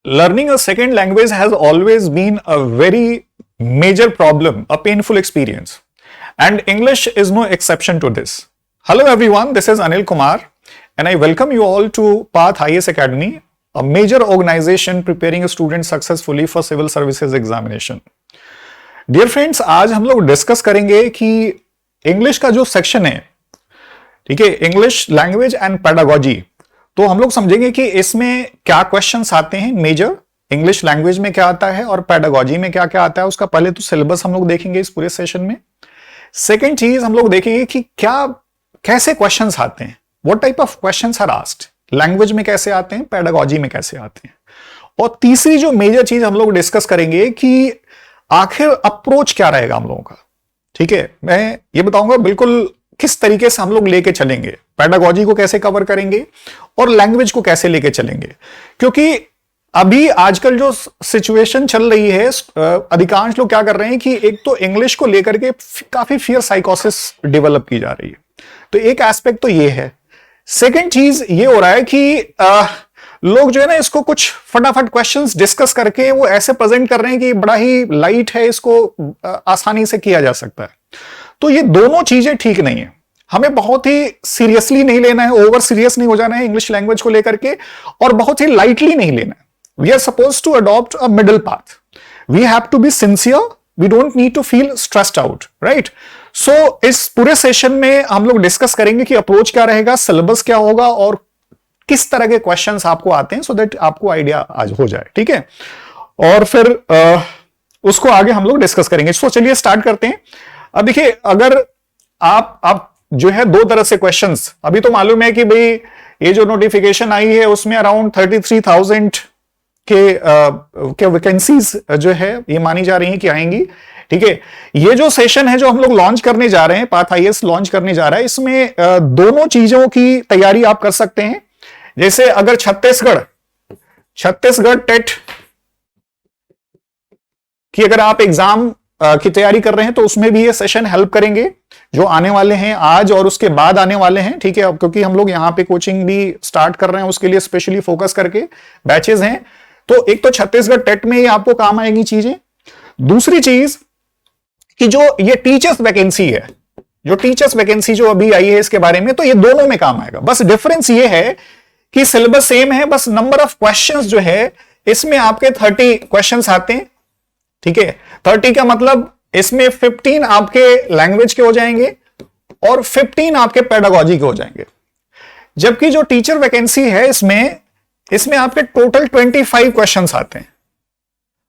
Learning a second language has always been a very major problem, a painful experience. And English is no exception to this. Hello everyone, this is Anil Kumar and I welcome you all to Path IAS Academy, a major organization preparing students successfully for civil services examination. Dear friends, आज हम लोग discuss करेंगे कि English का जो section है, ठीक है, इंग्लिश लैंग्वेज एंड पेडागोजी, तो हम लोग समझेंगे कि इसमें क्या क्वेश्चंस आते हैं मेजर, इंग्लिश लैंग्वेज में क्या आता है और पेडागोजी में क्या क्या आता है। उसका पहले तो सिलेबस हम लोग देखेंगे इस पूरे सेशन में। सेकंड चीज हम लोग देखेंगे कि क्या कैसे क्वेश्चंस आते हैं, what type of questions are asked, language में कैसे आते हैं, पेडागोजी में कैसे आते हैं। और तीसरी जो मेजर चीज हम लोग डिस्कस करेंगे कि आखिर अप्रोच क्या रहेगा हम लोगों का। ठीक है, मैं ये बताऊंगा बिल्कुल किस तरीके से हम लोग लेके चलेंगे, पेडागोजी को कैसे कवर करेंगे और लैंग्वेज को कैसे लेके चलेंगे। क्योंकि अभी आजकल जो सिचुएशन चल रही है, अधिकांश लोग क्या कर रहे हैं कि एक तो इंग्लिश को लेकर के काफी फियर साइकोसिस डेवलप की जा रही है, तो एक एस्पेक्ट तो ये है। सेकंड चीज ये हो रहा है कि लोग जो है ना इसको कुछ फटाफट क्वेश्चंस डिस्कस करके वो ऐसे प्रेजेंट कर रहे हैं कि बड़ा ही लाइट है, इसको आसानी से किया जा सकता है। तो ये दोनों चीजें ठीक नहीं है, हमें बहुत ही सीरियसली नहीं लेना है, ओवर सीरियस नहीं हो जाना है इंग्लिश लैंग्वेज को लेकर के, और बहुत ही लाइटली नहीं लेना है। We are suppose to adopt a middle path, we have to be sincere, we don't need to feel stressed out, right. So इस पूरे सेशन में हम लोग डिस्कस करेंगे कि अप्रोच क्या रहेगा, सिलेबस क्या होगा और किस तरह के क्वेश्चंस आपको आते हैं, सो दैट आपको आइडिया आज हो जाए। ठीक है, और फिर उसको आगे हम लोग डिस्कस करेंगे। सो चलिए स्टार्ट करते हैं। अब देखिए, अगर आप जो है दो तरह से क्वेश्चंस, अभी तो मालूम है कि भाई ये जो नोटिफिकेशन आई है उसमें अराउंड 33,000 के वैकेंसीज जो है ये मानी जा रही हैं कि आएंगी। ठीक है, ये जो सेशन है जो हम लोग लॉन्च करने जा रहे हैं, पाथ आईएएस लॉन्च करने जा रहा है, इसमें दोनों चीजों की तैयारी आप कर सकते हैं। जैसे अगर छत्तीसगढ़ टेट की अगर आप एग्जाम की तैयारी कर रहे हैं तो उसमें भी ये सेशन हेल्प करेंगे, जो आने वाले हैं आज और उसके बाद आने वाले हैं। ठीक है, अब क्योंकि हम लोग यहां पे कोचिंग भी स्टार्ट कर रहे हैं, उसके लिए स्पेशली फोकस करके बैचेस हैं। तो एक तो छत्तीसगढ़ टेट में ही आपको काम आएंगी चीजें। दूसरी चीज कि जो ये टीचर्स वैकेंसी है, जो टीचर्स वैकेंसी जो अभी आई है इसके बारे में, तो ये दोनों में काम आएगा। बस डिफरेंस ये है कि सिलेबस सेम है, बस नंबर ऑफ क्वेश्चंस जो है इसमें आपके 30 क्वेश्चंस आते हैं। ठीक है, 30 का मतलब इसमें 15 आपके लैंग्वेज के हो जाएंगे और 15 आपके पेडागोजी के हो जाएंगे। जबकि जो टीचर वैकेंसी है इसमें आपके टोटल 25 क्वेश्चंस आते हैं।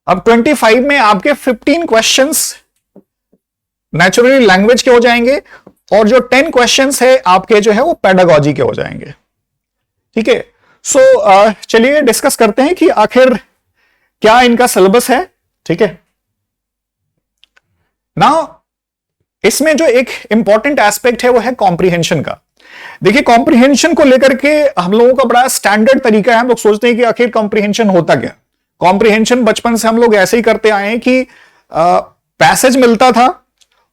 अब 25 में आपके 15 क्वेश्चंस नेचुरली लैंग्वेज के हो जाएंगे और जो 10 क्वेश्चंस है आपके जो है वो पेडागोजी के हो जाएंगे। ठीक है, सो चलिए डिस्कस करते हैं कि आखिर क्या इनका सिलेबस है। ठीक है, नाउ इसमें जो एक इंपॉर्टेंट एस्पेक्ट है वो है कॉम्प्रिहेंशन का। देखिए, कॉम्प्रिहेंशन को लेकर के हम लोगों का बड़ा स्टैंडर्ड तरीका है, हम लोग सोचते हैं कि आखिर कॉम्प्रिहेंशन होता क्या। कॉम्प्रिहेंशन बचपन से हम लोग ऐसे ही करते आए हैं कि पैसेज मिलता था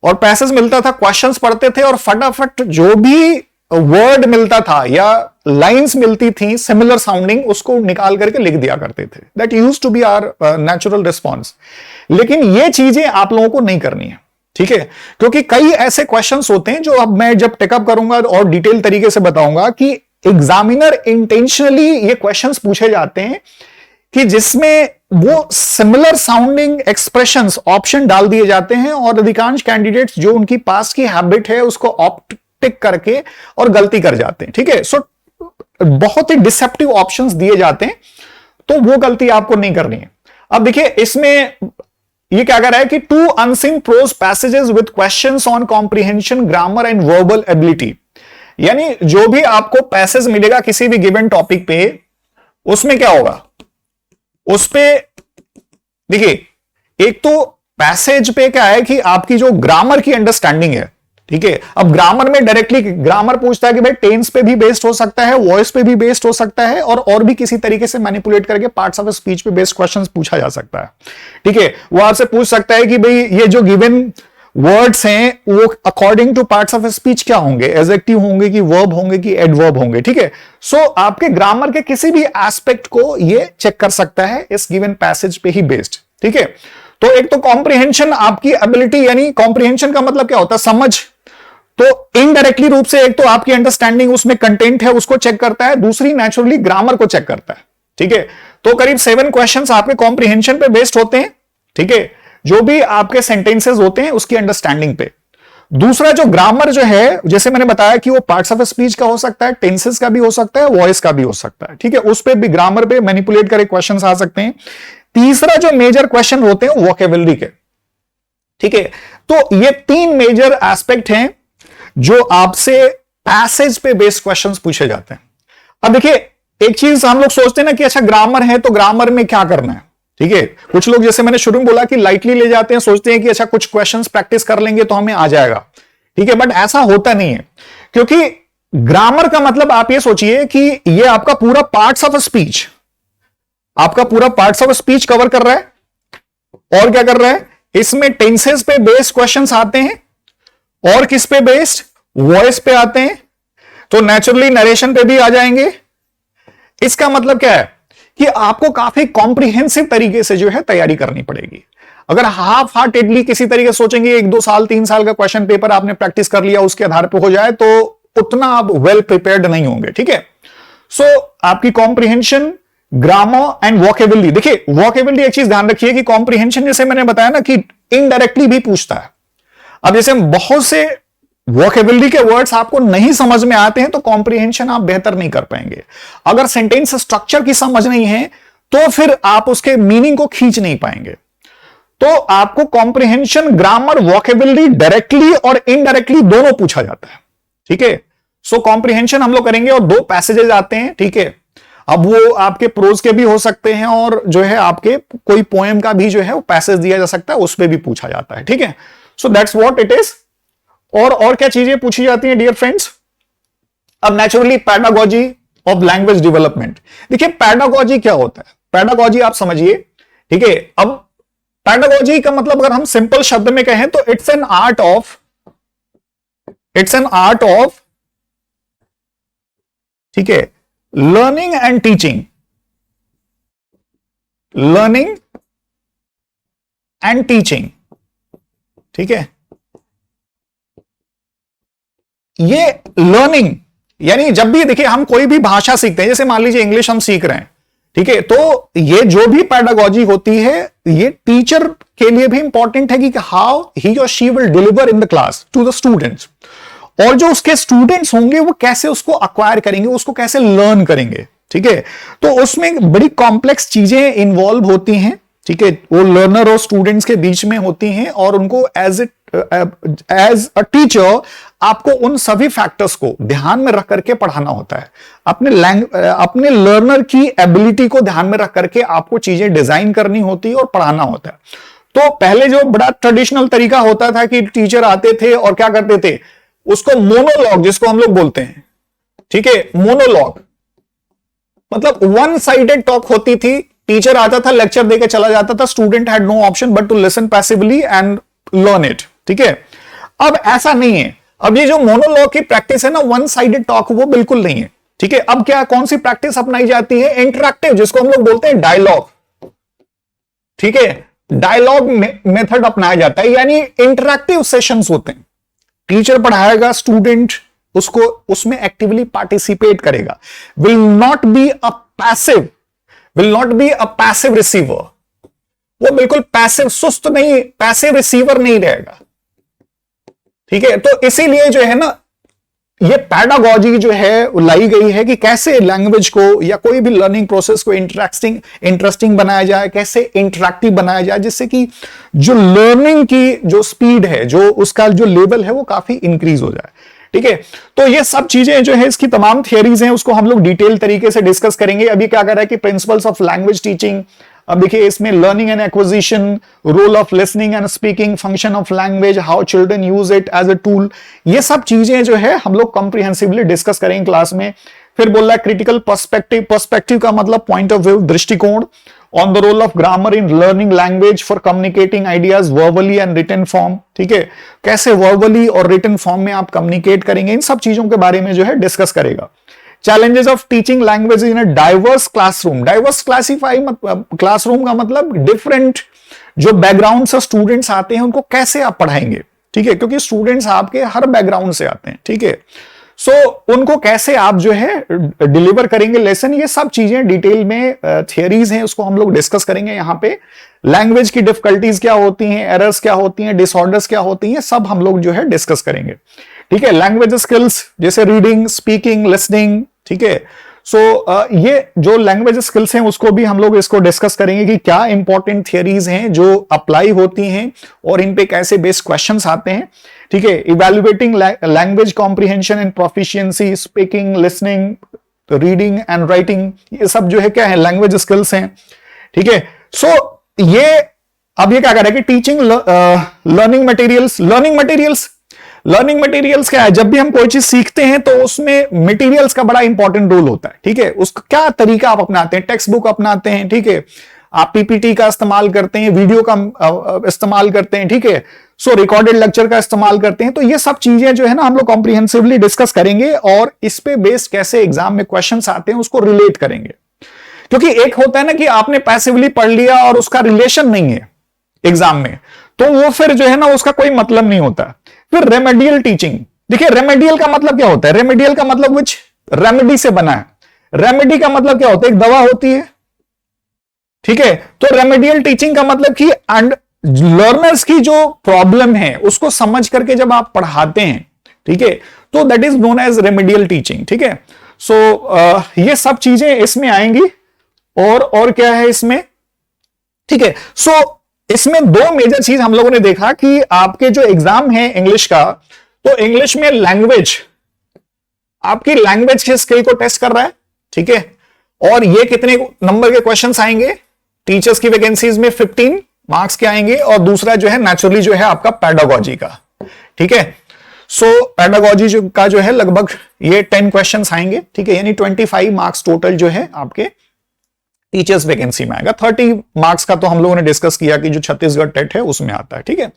और पैसेज मिलता था, क्वेश्चंस पढ़ते थे और फटाफट जो भी वर्ड मिलता था या लाइंस मिलती थी सिमिलर साउंडिंग, उसको निकाल करके लिख दिया करते थे। That used to be our natural response. लेकिन ये चीजें आप लोगों को नहीं करनी है। ठीक है, क्योंकि कई ऐसे क्वेश्चंस होते हैं जो अब मैं जब टेकअप करूंगा और डिटेल तरीके से बताऊंगा कि एग्जामिनर इंटेंशनली ये क्वेश्चंस पूछे जाते हैं कि जिसमें वो सिमिलर साउंडिंग एक्सप्रेशंस ऑप्शन डाल दिए जाते हैं और अधिकांश कैंडिडेट्स जो उनकी पास की हैबिट है उसको ऑप्ट टिक करके और गलती कर जाते हैं। ठीक है, सो बहुत ही डिसेप्टिव ऑप्शंस दिए जाते हैं, तो वो गलती आपको नहीं करनी है। अब देखिए, इसमें ये क्या कर रहा है कि 2 unseen prose passages with questions on comprehension, grammar and verbal ability. यानी जो भी आपको पैसेज मिलेगा किसी भी गिवन टॉपिक पे, उसमें क्या होगा, उस पे देखिए, एक तो पैसेज पे क्या है कि आपकी जो ग्रामर की अंडरस्टैंडिंग है। ठीक है, अब ग्रामर में डायरेक्टली ग्रामर पूछता है कि भाई टेंस पे भी बेस्ड हो सकता है, वॉइस पे भी बेस्ड हो सकता है और भी किसी तरीके से मैनिपुलेट करके पार्ट्स ऑफ स्पीच पे बेस्ड क्वेश्चंस पूछा जा सकता है। ठीक है, वो आपसे पूछ सकता है कि भाई ये जो गिवन वर्ड्स हैं वो according two parts of speech क्या होंगे, एडजेक्टिव होंगे कि वर्ब होंगे कि एडवर्ब होंगे, ठीक है। सो आपके ग्रामर के किसी भी एस्पेक्ट को ये चेक कर सकता है इस गिवन पैसेज पे ही बेस्ड, ठीक है। तो एक तो कॉम्प्रिहेंशन आपकी एबिलिटी, यानी कॉम्प्रिहेंशन का मतलब क्या होता है, समझ। तो इनडायरेक्टली रूप से एक तो आपकी अंडरस्टैंडिंग उसमें कंटेंट है उसको चेक करता है, दूसरी नेचुरली ग्रामर को चेक करता है, ठीक है। तो करीब 7 क्वेश्चंस आपके कॉम्प्रिहेंशन पे बेस्ड होते हैं, ठीक है, जो भी आपके सेंटेंसेस होते हैं उसकी अंडरस्टैंडिंग पे। दूसरा जो ग्रामर जो है, जैसे मैंने बताया कि वो पार्ट्स ऑफ स्पीच का हो सकता है, टेंसेस का भी हो सकता है, वॉइस का भी हो सकता है, ठीक है, उस पे भी ग्रामर पे मैनिपुलेट करे क्वेश्चंस आ सकते हैं। तीसरा जो मेजर क्वेश्चन होते हैं वोकेबुलरी के, ठीक है। तो ये 3 मेजर एस्पेक्ट हैं जो आपसे पैसेज पे बेस्ड क्वेश्चंस पूछे जाते हैं। अब देखिए एक चीज हम लोग सोचते हैं ना कि अच्छा ग्रामर है तो ग्रामर में क्या करना है, ठीक है। कुछ लोग जैसे मैंने शुरू में बोला कि लाइटली ले जाते हैं, सोचते हैं कि अच्छा कुछ क्वेश्चंस प्रैक्टिस कर लेंगे तो हमें आ जाएगा, ठीक है, बट ऐसा होता नहीं है। क्योंकि ग्रामर का मतलब आप ये सोचिए कि ये आपका पूरा पार्ट्स ऑफ स्पीच, आपका पूरा पार्ट्स ऑफ स्पीच कवर कर रहा है। और क्या कर रहा है, इसमें टेंसेस पे बेस्ड क्वेश्चंस आते हैं, और किस पे बेस्ड, वॉइस पे आते हैं, तो नेचुरली नरेशन पे भी आ जाएंगे। इसका मतलब क्या है कि आपको काफी कॉम्प्रिहेंसिव तरीके से जो है तैयारी करनी पड़ेगी। अगर हाफ हार्टेडली किसी तरीके से सोचेंगे 1-2 साल 3 साल का क्वेश्चन पेपर आपने प्रैक्टिस कर लिया उसके आधार पर हो जाए, तो उतना आप वेल प्रिपेयर्ड नहीं होंगे, ठीक है। सो आपकी कॉम्प्रिहेंशन, ग्रामर एंड वोकेबुलरी। देखिए वोकेबुलरी एक चीज ध्यान रखिए कि कॉम्प्रिहेंशन जैसे मैंने बताया ना कि इनडायरेक्टली भी पूछता है। अब जैसे बहुत से वोकेबुलरी के वर्ड्स आपको नहीं समझ में आते हैं तो कॉम्प्रिहेंशन आप बेहतर नहीं कर पाएंगे। अगर सेंटेंस स्ट्रक्चर की समझ नहीं है तो फिर आप उसके मीनिंग को खींच नहीं पाएंगे। तो आपको कॉम्प्रिहेंशन, ग्रामर, वोकेबुलरी डायरेक्टली और इनडायरेक्टली दोनों पूछा जाता है, ठीक है। सो कॉम्प्रिहेंशन हम लोग करेंगे और 2 पैसेजेस आते हैं, ठीक है। अब वो आपके प्रोज के भी हो सकते हैं और जो है आपके कोई पोएम का भी जो है वो पैसेज दिया जा सकता है, उस पर भी पूछा जाता है, ठीक है। So that's what it is. और क्या चीजें पूछी जाती हैं डियर फ्रेंड्स। अब naturally pedagogy of language development. देखिए पैडागोजी क्या होता है, पैडागोजी आप समझिए, ठीक है। अब पैडागोजी का मतलब अगर हम सिंपल शब्द में कहें तो इट्स एन आर्ट ऑफ, ठीक है, learning and teaching, learning and teaching, ठीक है। ये लर्निंग यानी जब भी देखिए हम कोई भी भाषा सीखते हैं, जैसे मान लीजिए इंग्लिश हम सीख रहे हैं, ठीक है, तो ये जो भी पैडागोजी होती है ये टीचर के लिए भी इंपॉर्टेंट है कि हाउ ही और she will deliver in the class to the students, और जो उसके स्टूडेंट्स होंगे वो कैसे उसको अक्वायर करेंगे, उसको कैसे लर्न करेंगे, ठीक है। तो उसमें बड़ी कॉम्प्लेक्स चीजें इन्वॉल्व होती हैं, ठीक है, वो लर्नर और स्टूडेंट्स के बीच में होती हैं, और उनको एज अ टीचर आपको उन सभी फैक्टर्स को ध्यान में रख करके पढ़ाना होता है। अपने लर्नर की एबिलिटी को ध्यान में रख करके आपको चीजें डिजाइन करनी होती है और पढ़ाना होता है। तो पहले जो बड़ा ट्रेडिशनल तरीका होता था कि टीचर आते थे और क्या करते थे, उसको मोनोलॉग जिसको हम लोग बोलते हैं, ठीक है, मोनोलॉग मतलब 1 साइडेड टॉक होती थी। टीचर आता था, लेक्चर देकर चला जाता था, student had no option but to listen passively and learn it, ठीक है। अब ऐसा नहीं है, अब ये जो मोनोलॉग की प्रैक्टिस है ना, 1 साइडेड टॉक, वो बिल्कुल नहीं है, ठीक है। अब क्या, कौन सी प्रैक्टिस अपनाई जाती है, इंटरैक्टिव, जिसको हम लोग बोलते हैं डायलॉग, ठीक है, डायलॉग मेथड अपनाया जाता है, यानी इंटरैक्टिव सेशंस होते हैं। टीचर पढ़ाएगा, स्टूडेंट उसको उसमें एक्टिवली पार्टिसिपेट करेगा, will not be a passive receiver, वो बिल्कुल पैसिव, सुस्त नहीं, पैसिव रिसीवर नहीं रहेगा, ठीक है। तो इसीलिए जो है ना ये पैडागोजी जो है लाई गई है कि कैसे लैंग्वेज को या कोई भी लर्निंग प्रोसेस को इंटरेस्टिंग बनाया जाए, कैसे इंटरैक्टिव बनाया जाए, जिससे कि जो लर्निंग की जो स्पीड है, जो उसका जो लेवल है वो काफी इंक्रीज हो जाए, ठीक है। तो ये सब चीजें जो है, इसकी तमाम थियरीज हैं, उसको हम लोग डिटेल तरीके से डिस्कस करेंगे। अभी क्या कर रहा है कि प्रिंसिपल्स ऑफ लैंग्वेज टीचिंग, अब देखिए इसमें learning and acquisition, role of listening and speaking, function of language, how children use it as a tool, ये सब चीजें जो है हम लोग कॉम्प्रिहेंसिवली डिस्कस करेंगे क्लास में। फिर बोल रहा है क्रिटिकल पर्सपेक्टिव, पर्सपेक्टिव का मतलब पॉइंट ऑफ व्यू, दृष्टिकोण, on the role of grammar in learning language for communicating ideas verbally and written form, ठीक है, कैसे वर्बली और रिटन फॉर्म में आप कम्युनिकेट करेंगे, इन सब चीजों के बारे में जो है डिस्कस करेगा। Challenges of teaching language in a diverse classroom, diverse classroom का मतलब डिफरेंट जो बैकग्राउंड से स्टूडेंट्स आते हैं उनको कैसे आप पढ़ाएंगे, ठीक है, क्योंकि स्टूडेंट्स आपके हर बैकग्राउंड से आते हैं, ठीक है, सो उनको कैसे आप जो है डिलीवर करेंगे लेसन, ये सब चीजें डिटेल में थियरीज हैं, उसको हम लोग डिस्कस करेंगे यहाँ पे। लैंग्वेज की डिफिकल्टीज क्या होती हैं, एरर्स क्या होती हैं, डिसऑर्डर्स क्या होती हैं, सब हम लोग जो है डिस्कस करेंगे, ठीक है। लैंग्वेज स्किल्स जैसे रीडिंग, स्पीकिंग, लिसनिंग, ठीक है, सो ये जो लैंग्वेज स्किल्स हैं उसको भी हम लोग इसको डिस्कस करेंगे कि क्या इंपॉर्टेंट थियरीज हैं जो अप्लाई होती हैं और इन पे कैसे बेस्ड क्वेश्चंस आते हैं, ठीक है। Evaluating language comprehension and proficiency, speaking, listening, reading and writing, ये सब जो है क्या है, लैंग्वेज स्किल्स हैं, ठीक है। सो ये अब ये क्या कर रहा है कि टीचिंग लर्निंग मटेरियल्स क्या है, जब भी हम कोई चीज सीखते हैं तो उसमें मटेरियल्स का बड़ा इंपॉर्टेंट रोल होता है, ठीक है। उसका क्या तरीका आप अपनाते हैं, टेक्स्ट बुक अपनाते हैं, ठीक है, आप पीपीटी का इस्तेमाल करते हैं, वीडियो का इस्तेमाल करते हैं, ठीक है, सो रिकॉर्डेड लेक्चर का इस्तेमाल करते हैं, तो ये सब चीजें जो है ना हम लोग कॉम्प्रिहेंसिवली डिस्कस करेंगे और इस पे बेस्ड कैसे एग्जाम में क्वेश्चंस आते हैं उसको रिलेट करेंगे। क्योंकि एक होता है ना कि आपने पैसिवली पढ़ लिया और उसका रिलेशन नहीं है एग्जाम में, तो वो फिर जो है ना उसका कोई मतलब नहीं होता। फिर रेमेडियल टीचिंग, देखिए रेमेडियल का मतलब क्या होता है, रेमेडियल का मतलब विच रेमेडी से बना है, रेमेडी का मतलब क्या होता है, एक दवा होती है, ठीक है। तो रेमेडियल टीचिंग का मतलब कि लर्नर्स की जो प्रॉब्लम है उसको समझ करके जब आप पढ़ाते हैं, ठीक है, तो that is known as remedial teaching, ठीक है। सो ये सब चीजें इसमें आएंगी और क्या है इसमें, ठीक है। सो इसमें दो मेजर चीज हम लोगों ने देखा कि आपके जो एग्जाम है इंग्लिश का, तो इंग्लिश में लैंग्वेज, आपकी लैंग्वेज के स्किल को टेस्ट कर रहा है, ठीक है, और ये कितने नंबर के क्वेश्चंस आएंगे, टीचर्स की वैकेंसीज में 15 मार्क्स के आएंगे, और दूसरा जो है नेचुरली जो है आपका पेडागोजी का, ठीक है। सो पेडागोजी का जो है लगभग ये 10 क्वेश्चंस आएंगे, ठीक है, यानी 25 मार्क्स टोटल जो है आपके टीचर्स वैकेंसी में आएगा। 30 मार्क्स का तो हम लोगों ने डिस्कस किया कि जो छत्तीसगढ़ टेट है उसमें आता है, ठीक है।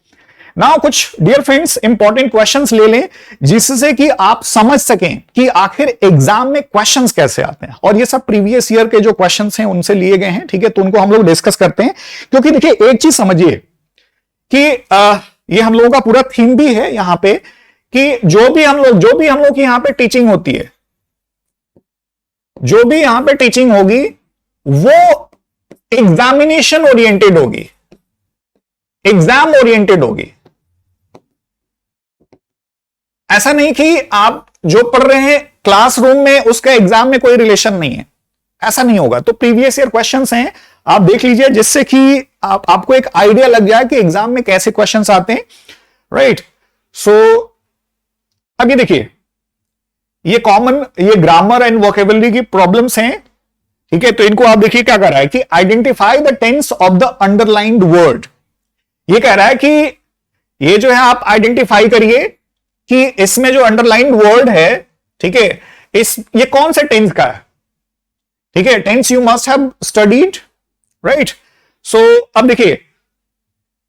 नाउ कुछ डियर फ्रेंड्स इंपॉर्टेंट क्वेश्चंस ले लें जिससे कि आप समझ सकें कि आखिर एग्जाम में क्वेश्चंस कैसे आते हैं, और ये सब प्रीवियस ईयर के जो क्वेश्चंस हैं उनसे लिए गए हैं, ठीक है, तो उनको हम लोग डिस्कस करते हैं। क्योंकि देखिए एक चीज समझिए कि ये हम लोगों का पूरा थीम भी है यहां पे कि जो भी हम लोग की यहां पे टीचिंग होती है, जो भी यहां पे टीचिंग होगी वो एग्जामिनेशन ओरिएंटेड होगी, एग्जाम ओरिएंटेड होगी। ऐसा नहीं कि आप जो पढ़ रहे हैं क्लासरूम में उसका एग्जाम में कोई रिलेशन नहीं है, ऐसा नहीं होगा। तो प्रीवियस ईयर क्वेश्चंस हैं, आप देख लीजिए जिससे कि आपको एक आइडिया लग जाए कि एग्जाम में कैसे क्वेश्चंस आते हैं, राइट। सो अब ये देखिए, ये कॉमन ये ग्रामर एंड वोकेबुलरी की प्रॉब्लम्स हैं, ठीक है, तो इनको आप देखिए क्या कर रहा है कि identify the tense of the underlined word. ये कह रहा है कि ये जो है आप आइडेंटिफाई करिए कि इसमें जो अंडरलाइंड वर्ड है, ठीक है, ये कौन से टेंस का है, ठीक है, tense you must have studied, right. So अब देखिए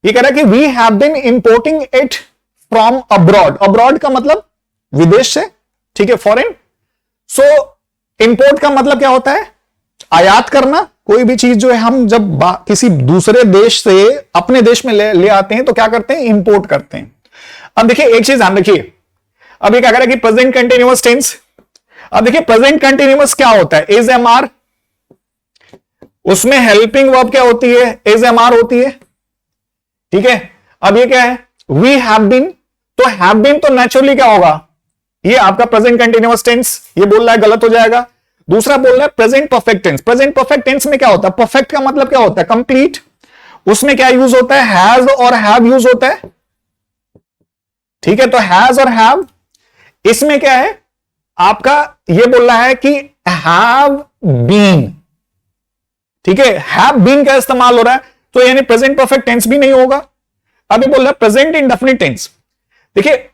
ये कह रहा है कि we have been importing it from abroad, abroad का मतलब विदेश से, ठीक है, फॉरेन। सो इंपोर्ट का मतलब क्या होता है, आयात करना। कोई भी चीज जो है हम जब किसी दूसरे देश से अपने देश में ले आते हैं तो क्या करते हैं, इंपोर्ट करते हैं। अब देखिए एक चीज ध्यान रखिए, अब ये क्या कह रहा है कि प्रेजेंट कंटिन्यूअस टेंस। अब देखिए प्रेजेंट कंटिन्यूअस क्या होता है, इज एम आर, उसमें हेल्पिंग वर्ब क्या होती है, इज एम आर होती है, ठीक है। अब ये क्या है, वी हैव बीन, तो हैव बीन तो नेचुरली क्या होगा, ये आपका प्रेजेंट कंटिन्यूअस टेंस, ये बोल रहा है गलत हो जाएगा। दूसरा बोल रहा है present perfect tense, present perfect tense में क्या होता है, परफेक्ट का मतलब क्या होता है, कंप्लीट, उसमें क्या यूज होता है, हैज और हैव यूज होता है, ठीक है। तो हैज और हैव, इसमें क्या है आपका, ये बोल रहा है कि हैव बीन, ठीक है, हैव बीन का इस्तेमाल हो रहा है, तो यानी प्रेजेंट परफेक्ट टेंस भी नहीं होगा। अब ये बोल रहा है प्रेजेंट इंडेफिनिट टेंस। देखिए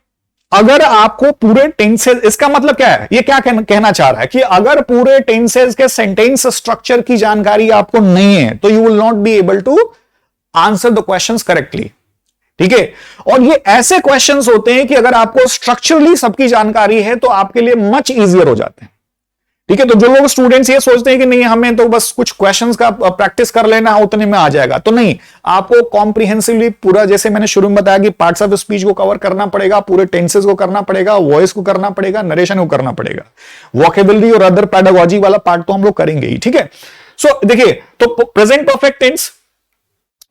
अगर आपको पूरे टेंसेस, इसका मतलब क्या है, ये क्या कहना चाह रहा है कि अगर पूरे टेंसेस के सेंटेंस स्ट्रक्चर की जानकारी आपको नहीं है तो you will not be able to answer the questions correctly. ठीक है, और ये ऐसे क्वेश्चंस होते हैं कि अगर आपको स्ट्रक्चरली सबकी जानकारी है तो आपके लिए मच इजियर हो जाते हैं। ठीक है, तो जो लोग स्टूडेंट्स ये सोचते हैं कि नहीं हमें तो बस कुछ क्वेश्चंस का प्रैक्टिस कर लेना उतने में आ जाएगा, तो नहीं, आपको कॉम्प्रिहेंसिवली पूरा, जैसे मैंने शुरू में बताया कि पार्ट्स ऑफ स्पीच को कवर करना पड़ेगा, पूरे टेंसेस को करना पड़ेगा, वॉइस को करना पड़ेगा, नरेशन को करना पड़ेगा, वोकेबुलरी और अदर पेडागोजी वाला पार्ट तो हम लोग करेंगे ही। ठीक है, सो देखिए, तो प्रेजेंट परफेक्ट टेंस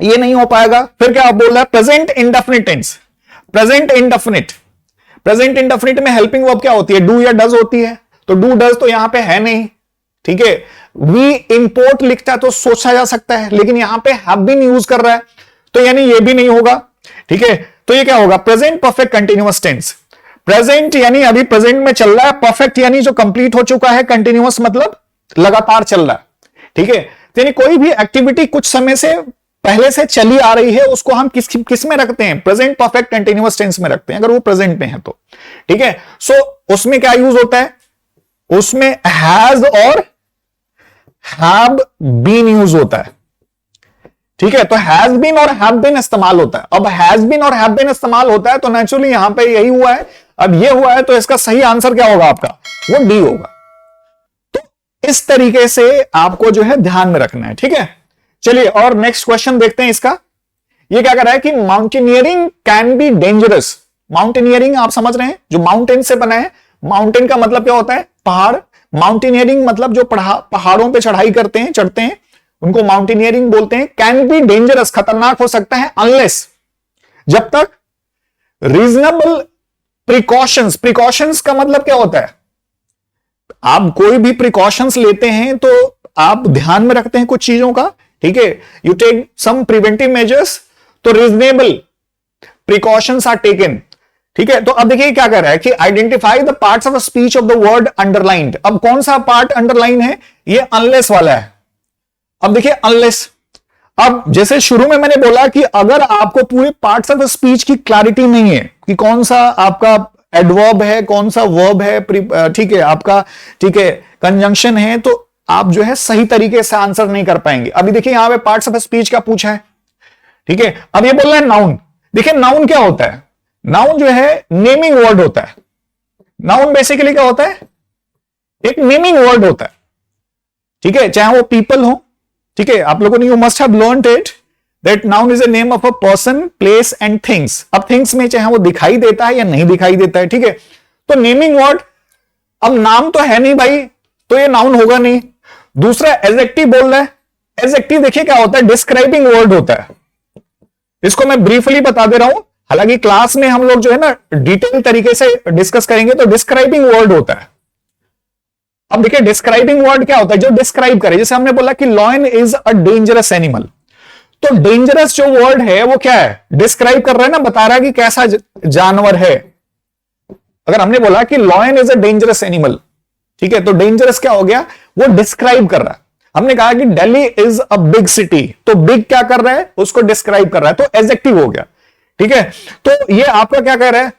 ये नहीं हो पाएगा। फिर क्या बोल रहा है, present indefinite tense. Present indefinite, present indefinite में हेल्पिंग वर्ब क्या होती है, डू या डज होती है, तो डू डज तो यहां पे है नहीं। ठीक है, वी इंपोर्ट लिखता है तो सोचा जा सकता है, लेकिन यहां पे हैव बीन यूज कर रहा है तो यानी ये भी नहीं होगा। ठीक है, तो ये क्या होगा, present perfect continuous tense. Present यानी अभी प्रेजेंट में चल रहा है, परफेक्ट यानी जो कंप्लीट हो चुका है, कंटिन्यूअस मतलब लगातार चल रहा है। ठीक है, यानी कोई भी एक्टिविटी कुछ समय से पहले से चली आ रही है उसको हम किस में रखते हैं, प्रेजेंट परफेक्ट कंटिन्यूअस टेंस में रखते हैं, अगर वो प्रेजेंट में है तो। ठीक है, सो उसमें क्या यूज होता है, उसमें हैज और हैव बीन यूज होता है। ठीक है, तो हैज बीन और हैव बीन इस्तेमाल होता है। अब हैज बीन और हैव बीन इस्तेमाल होता है तो नेचुरली यहां पे यही हुआ है। अब ये हुआ है तो इसका सही आंसर क्या होगा आपका, वो डी होगा। तो इस तरीके से आपको जो है ध्यान में रखना है। ठीक है, चलिए और नेक्स्ट क्वेश्चन देखते हैं इसका। ये क्या कर रहा है कि mountaineering can be dangerous. Mountaineering आप समझ रहे हैं, जो माउंटेन से बना है। माउंटेन का मतलब क्या होता है, पहाड़। माउंटेनियरिंग मतलब जो पहाड़ों पे चढ़ाई करते हैं, चढ़ते हैं, उनको माउंटेनियरिंग बोलते हैं। कैन बी डेंजरस, खतरनाक हो सकता है, अनलेस, जब तक रीजनेबल प्रिकॉशंस। प्रिकॉशंस का मतलब क्या होता है, आप कोई भी प्रिकॉशंस लेते हैं तो आप ध्यान में रखते हैं कुछ चीजों का। ठीक है, you take some preventive measures, तो रीजनेबल प्रिकॉशंस आर टेकन। ठीक है, तो अब देखिए क्या कर रहा है कि identify the parts of speech of the word underlined. अब कौन सा पार्ट अंडरलाइन है, ये अनलेस वाला है। अब देखिए अनलेस, अब जैसे शुरू में मैंने बोला कि अगर आपको पूरे पार्ट्स ऑफ स्पीच की क्लैरिटी नहीं है कि कौन सा आपका एडवर्ब है, कौन सा वर्ब है, ठीक है आपका, ठीक है कंजंक्शन है, तो आप जो है सही तरीके से आंसर नहीं कर पाएंगे। अभी देखिए यहां पे पार्ट्स ऑफ स्पीच क्या पूछा है। ठीक है, अब ये बोल रहा है नाउन। देखिए नाउन क्या होता है, नाउन जो है नेमिंग वर्ड होता है। नाउन बेसिकली क्या होता है, एक नेमिंग वर्ड होता है। ठीक है, चाहे वो पीपल हो। ठीक है, आप लोगों ने you must have learned it that noun is a name of a person, place and things. अब थिंग्स में चाहे वो दिखाई देता है या नहीं दिखाई देता है। ठीक है, तो नेमिंग वर्ड। अब नाम तो है नहीं भाई, तो ये नाउन होगा नहीं। दूसरा एडजेक्टिव बोल रहा है। एडजेक्टिव देखिए क्या होता है, डिस्क्राइबिंग वर्ड होता है। इसको मैं ब्रीफली बता दे रहा हूं, हालांकि क्लास में हम लोग जो है ना डिटेल तरीके से डिस्कस करेंगे। तो डिस्क्राइबिंग वर्ड होता है। अब देखिए डिस्क्राइबिंग वर्ड क्या होता है, जो डिस्क्राइब करे। जैसे हमने बोला कि lion is a dangerous animal, तो डेंजरस जो वर्ड है वो क्या है, डिस्क्राइब कर रहा है ना, बता रहा है कि कैसा जानवर है। अगर हमने बोला कि lion is a dangerous animal, ठीक है, तो डेंजरस क्या हो गया, वो डिस्क्राइब कर रहा है। हमने कहा कि Delhi is a big city, तो बिग क्या कर रहा है, उसको डिस्क्राइब कर रहा है, तो एडजेक्टिव हो गया। ठीक है, तो ये आपका क्या कह रहा है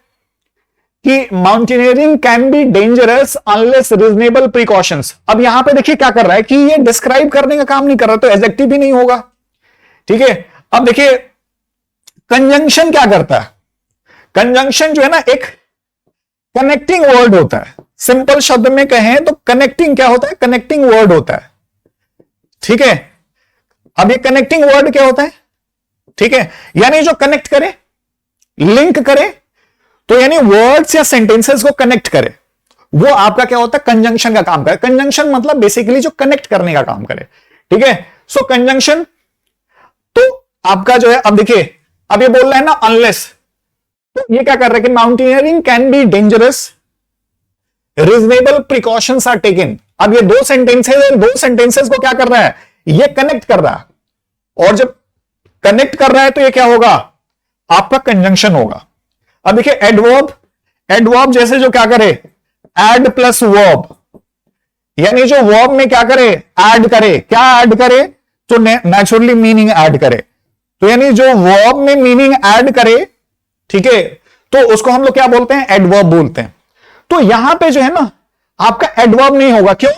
कि mountaineering can be dangerous unless reasonable precautions. अब यहां पे देखिए क्या कर रहा है कि ये डिस्क्राइब करने का काम नहीं कर रहा, तो एडजेक्टिव भी नहीं होगा। ठीक है, अब देखिए कंजंक्शन क्या करता है, कंजंक्शन जो है ना एक कनेक्टिंग वर्ड होता है। सिंपल शब्द में कहें तो कनेक्टिंग क्या होता है, कनेक्टिंग वर्ड होता है। ठीक है, अब ये कनेक्टिंग वर्ड क्या होता है, ठीक है, यानी जो कनेक्ट करे, लिंक करे, तो यानी वर्ड्स या सेंटेंसेस को कनेक्ट करे, वो आपका क्या होता है, कंजंक्शन का काम करे। कंजंक्शन मतलब बेसिकली जो कनेक्ट करने का काम करे। ठीक है, सो कंजंक्शन तो आपका जो है, अब देखिए अब ये बोल रहा है ना अनलेस, तो ये क्या कर रहा है कि mountaineering can be dangerous, reasonable precautions are taken. अब ये दो सेंटेंसेस है, दो सेंटेंसेस को क्या कर रहा है, ये कनेक्ट कर रहा है, और जब कनेक्ट कर रहा है तो ये क्या होगा, आपका कंजंक्शन होगा। अब देखिए एडवर्ब, एडवर्ब जैसे जो क्या करे, एड प्लस वर्ब, यानी जो वर्ब में क्या करे, ऐड करे। क्या ऐड करे, तो नेचुरली मीनिंग ऐड करे, तो यानी जो वर्ब में मीनिंग ऐड करे, ठीक है, तो उसको हम लोग क्या बोलते हैं, एडवर्ब बोलते हैं। तो यहां पे जो है ना आपका एडवर्ब नहीं होगा, क्यों?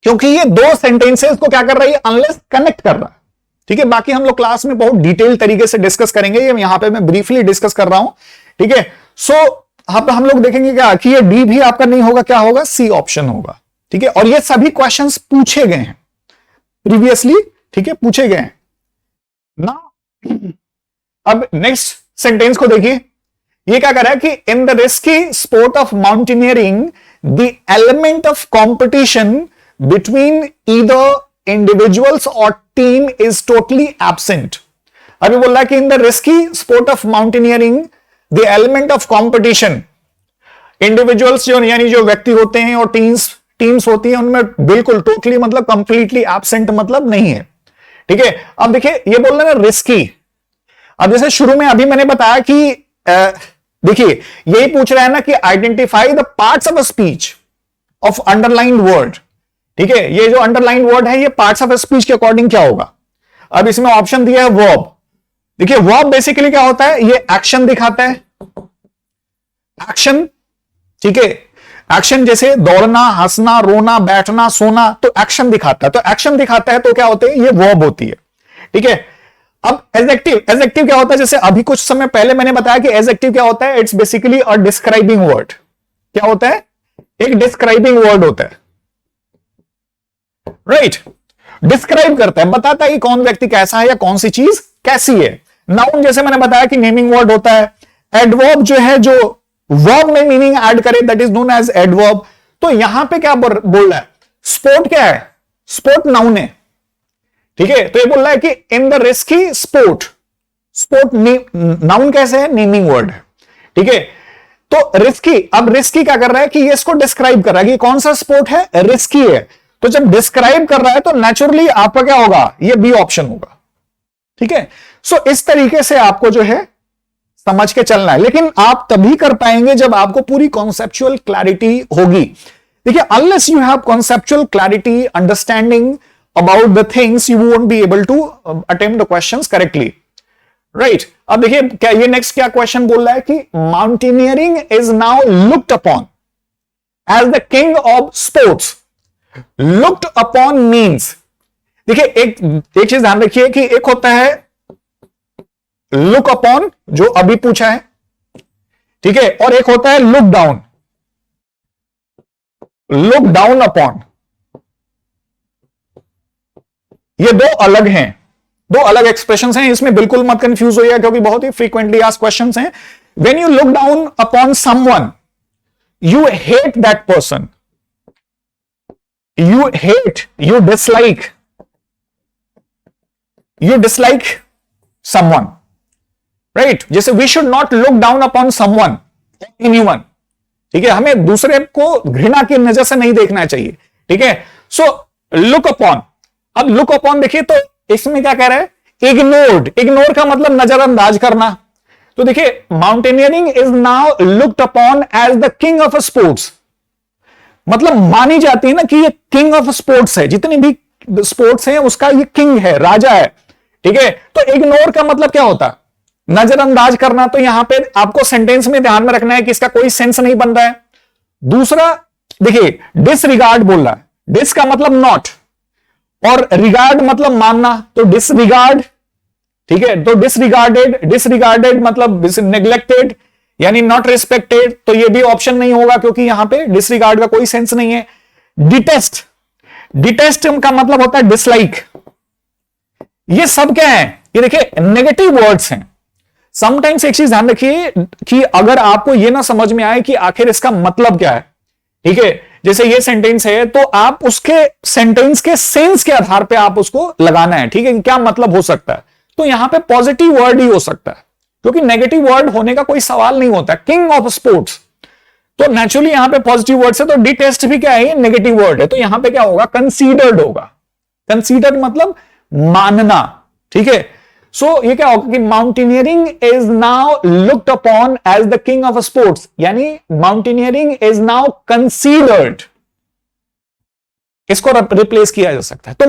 क्योंकि ये दो सेंटेंसेस को क्या कर रही है, अनलेस कनेक्ट कर रहा है। ठीक है, बाकी हम लोग क्लास में बहुत डिटेल तरीके से डिस्कस करेंगे, ये यहां पे मैं ब्रीफली डिस्कस कर रहा हूं। ठीक है, सो हम लोग देखेंगे क्या कि ये डी भी आपका नहीं होगा, क्या होगा, सी ऑप्शन होगा। ठीक है, और ये सभी क्वेश्चंस पूछे गए हैं प्रीवियसली। ठीक है, पूछे गए हैं ना। अब नेक्स्ट सेंटेंस को देखिए, ये क्या कर रहा है कि in the risky sport of mountaineering the element of competition between either individuals और टीम इज टोटली एब्सेंट। अभी बोल रहा है कि in the risky sport of mountaineering the element of competition, individuals जो यानी जो व्यक्ति होते हैं और टीम्स होती है, उनमें बिल्कुल टोटली मतलब कंप्लीटली एब्सेंट मतलब नहीं है। ठीक है, अब देखिए ये बोल रहे हैं रिस्की। अब जैसे शुरू में अभी मैंने बताया कि देखिए यही पूछ रहा है ना कि identify the parts of a speech of underlined word. ठीक है, ये जो अंडरलाइंड वर्ड है ये पार्ट्स ऑफ अ स्पीच के अकॉर्डिंग क्या होगा। अब इसमें ऑप्शन दिया है वर्ब। देखिए वर्ब बेसिकली क्या होता है, ये एक्शन दिखाता है, एक्शन। ठीक है, एक्शन जैसे दौड़ना, हंसना, रोना, बैठना, सोना, तो एक्शन दिखाता है। तो एक्शन दिखाता है तो क्या होते हैं, ये वर्ब होती है। ठीक है, अब एडजेक्टिव क्या होता है, जैसे अभी कुछ समय पहले मैंने बताया कि एडजेक्टिव क्या होता है, it's basically a describing word. क्या होता है, एक डिस्क्राइबिंग वर्ड होता है, राइट। डिस्क्राइब करता है, बताता है कि कौन व्यक्ति कैसा है या कौन सी चीज कैसी है। नाउन जैसे मैंने बताया कि नेमिंग वर्ड होता है। एडवर्ब जो है, जो वर्ब में मीनिंग ऐड करे, that is known as adverb. तो यहां पे क्या बोल रहा है, स्पोर्ट क्या है, स्पोर्ट नाउन है। ठीक है, तो ये बोल रहा है कि in the risky sport, sport noun कैसे है, नेमिंग वर्ड है। ठीक है, तो रिस्की, अब रिस्की क्या कर रहा है कि ये इसको डिस्क्राइब कर रहा है कि कौन सा स्पोर्ट है, रिस्की है। तो जब डिस्क्राइब कर रहा है तो नेचुरली आपका क्या होगा, ये बी ऑप्शन होगा। ठीक है, सो इस तरीके से आपको जो है समझ के चलना है, लेकिन आप तभी कर पाएंगे जब आपको पूरी कॉन्सेप्चुअल क्लैरिटी होगी। देखिए unless you have conceptual clarity, understanding about the things, you won't be able to attempt the questions correctly, right? अब देखिए क्या ये नेक्स्ट क्या क्वेश्चन बोल रहा है कि mountaineering is now looked upon as the king of sports. Looked upon means, देखिए एक चीज ध्यान रखिए कि एक होता है लुक अपॉन जो अभी पूछा है, ठीक है, और एक होता है look down, look down upon. ये दो अलग हैं, दो अलग एक्सप्रेशंस हैं, इसमें बिल्कुल मत कंफ्यूज होइए क्योंकि बहुत ही फ्रीक्वेंटली आस्क्ड क्वेश्चंस हैं। When you look down upon someone, you hate that person, you hate, you dislike someone, right. जैसे we should not look down upon someone, anyone. ठीक है, हमें दूसरे को घृणा की नजर से नहीं देखना चाहिए। ठीक है, सो लुक अपॉन। अब लुक अपॉन देखिए तो इसमें क्या कह रहा है, इग्नोर्ड। इग्नोर का मतलब नजरअंदाज करना। तो देखिए mountaineering is now looked upon as the king of sports, मतलब मानी जाती है ना कि ये किंग ऑफ स्पोर्ट्स है, जितनी भी स्पोर्ट्स हैं उसका ये किंग है, राजा है। ठीक है, तो इग्नोर का मतलब क्या होता है, नजरअंदाज करना। तो यहां पे आपको सेंटेंस में ध्यान में रखना है कि इसका कोई सेंस नहीं बन रहा है। दूसरा देखिए डिसरिगार्ड बोल रहा है, डिस का मतलब नॉट और रिगार्ड मतलब मानना, तो डिसरिगार्ड। ठीक है, तो डिसरिगार्डेड मतलब नेग्लेक्टेड यानी नॉट रिस्पेक्टेड, तो ये भी ऑप्शन नहीं होगा क्योंकि यहां पे डिसरिगार्ड का कोई सेंस नहीं है। डिटेस्ट, डिटेस्ट का मतलब होता है डिसलाइक। ये सब क्या है, ये देखिए नेगेटिव वर्ड्स हैं। समटाइम्स एक चीज ध्यान रखिए कि अगर आपको ये ना समझ में आए कि आखिर इसका मतलब क्या है, ठीक है, जैसे ये सेंटेंस है तो आप उसके सेंटेंस के सेंस के आधार पे आप उसको लगाना है। ठीक है, क्या मतलब हो सकता है, तो यहां पे पॉजिटिव वर्ड ही हो सकता है क्योंकि नेगेटिव वर्ड होने का कोई सवाल नहीं होता। किंग ऑफ स्पोर्ट्स, तो नेचुरली यहां पे पॉजिटिव वर्ड से, तो डिटेस्ट भी क्या है, नेगेटिव वर्ड है, तो यहां पे क्या होगा, कंसीडर्ड होगा। कंसीडर्ड मतलब मानना। ठीक है, सो ये क्या होगा कि mountaineering is now looked upon as the king of sports, यानी माउंटेनियरिंग इज नाउ कंसीडर्ड, इसको रिप्लेस किया जा सकता है, तो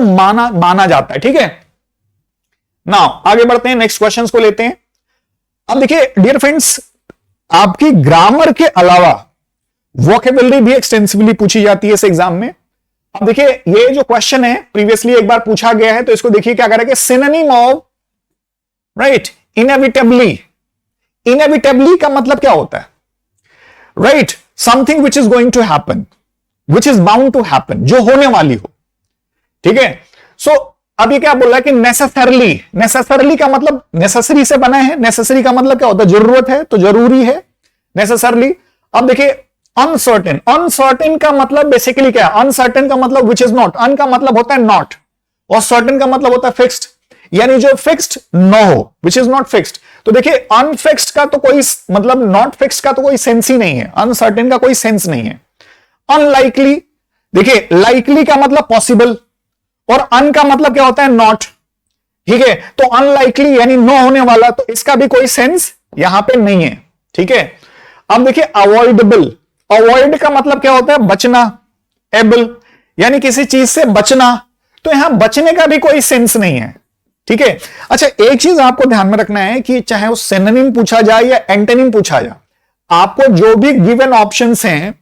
माना जाता है। ठीक है, नाउ आगे बढ़ते हैं, नेक्स्ट क्वेश्चंस को लेते हैं। अब देखिए डियर फ्रेंड्स, आपकी ग्रामर के अलावा वोकेबलरी भी एक्सटेंसिवली पूछी जाती है इस एग्जाम में। अब देखिए ये जो क्वेश्चन है प्रीवियसली एक बार पूछा गया है, तो इसको देखिए क्या करेंगे, synonym of, right, inevitably. Inevitably का मतलब क्या होता है, right, something which is going to happen, which is bound to happen, जो होने वाली हो, ठीक है। सो अब ये क्या बोल रहा है कि नेसेसरली, नेसेसरली का मतलब नेसेसरी से बना है, नेसेसरी का मतलब क्या होता है, जरूरत है तो जरूरी है, नेसेसरली। अब देखिए अनसर्टेन, अनसर्टेन का मतलब बेसिकली क्या है, अनसर्टेन का मतलब विच इज नॉट, अन का मतलब होता है नॉट, और सर्टेन का मतलब होता है फिक्स्ड, यानी जो फिक्स्ड न हो, विच इज नॉट फिक्स्ड। तो देखिए अनफिक्स्ड का तो कोई मतलब, नॉट फिक्स्ड का तो कोई सेंस ही नहीं है, अनसर्टेन का कोई सेंस नहीं है। अनलाइकली, देखिए लाइकली का मतलब पॉसिबल, और अन का मतलब क्या होता है, नॉट, ठीक है। तो अनलाइकली यानी नो होने वाला, तो इसका भी कोई सेंस यहां पे नहीं है, ठीक है। अब देखिए अवॉइडेबल, अवॉइड का मतलब क्या होता है, बचना, एबल यानी किसी चीज से बचना, तो यहां बचने का भी कोई सेंस नहीं है, ठीक है। अच्छा एक चीज आपको ध्यान में रखना है कि चाहे वो सिनोनिम पूछा जाए या एंटोनिम पूछा जाए, आपको जो भी गिवन ऑप्शंस हैं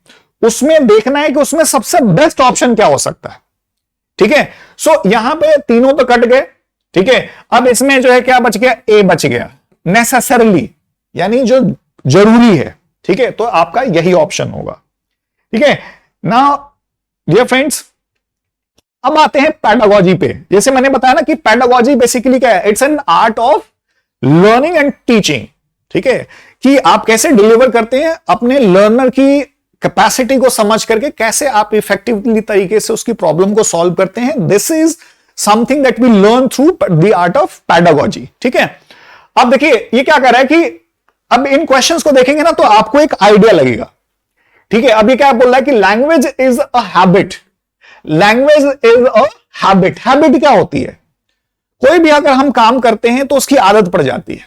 उसमें देखना है कि उसमें सबसे बेस्ट ऑप्शन क्या हो सकता है, ठीक है। सो यहां पे तीनों तो कट गए, ठीक है। अब इसमें जो है क्या बच गया, ए बच गया, नेसेसरली यानी जो जरूरी है, ठीक है। तो आपका यही ऑप्शन होगा, ठीक है। नाउ डियर फ्रेंड्स, अब आते हैं पैडागोजी पे। जैसे मैंने बताया ना कि पैडागोजी बेसिकली क्या है, it's an art of learning and teaching, ठीक है, कि आप कैसे डिलीवर करते हैं अपने लर्नर की कैपेसिटी को समझ करके, कैसे आप इफेक्टिवली तरीके से उसकी प्रॉब्लम को सॉल्व करते हैं। This is something that we learn through the art of pedagogy, ठीक है। अब देखिए ये क्या कर रहा है कि अब इन क्वेश्चंस को देखेंगे ना तो आपको एक आइडिया लगेगा, ठीक है। अब ये क्या बोल रहा है कि language is a habit, language is a habit. Habit क्या होती है, कोई भी अगर हम काम करते हैं तो उसकी आदत पड़ जाती है,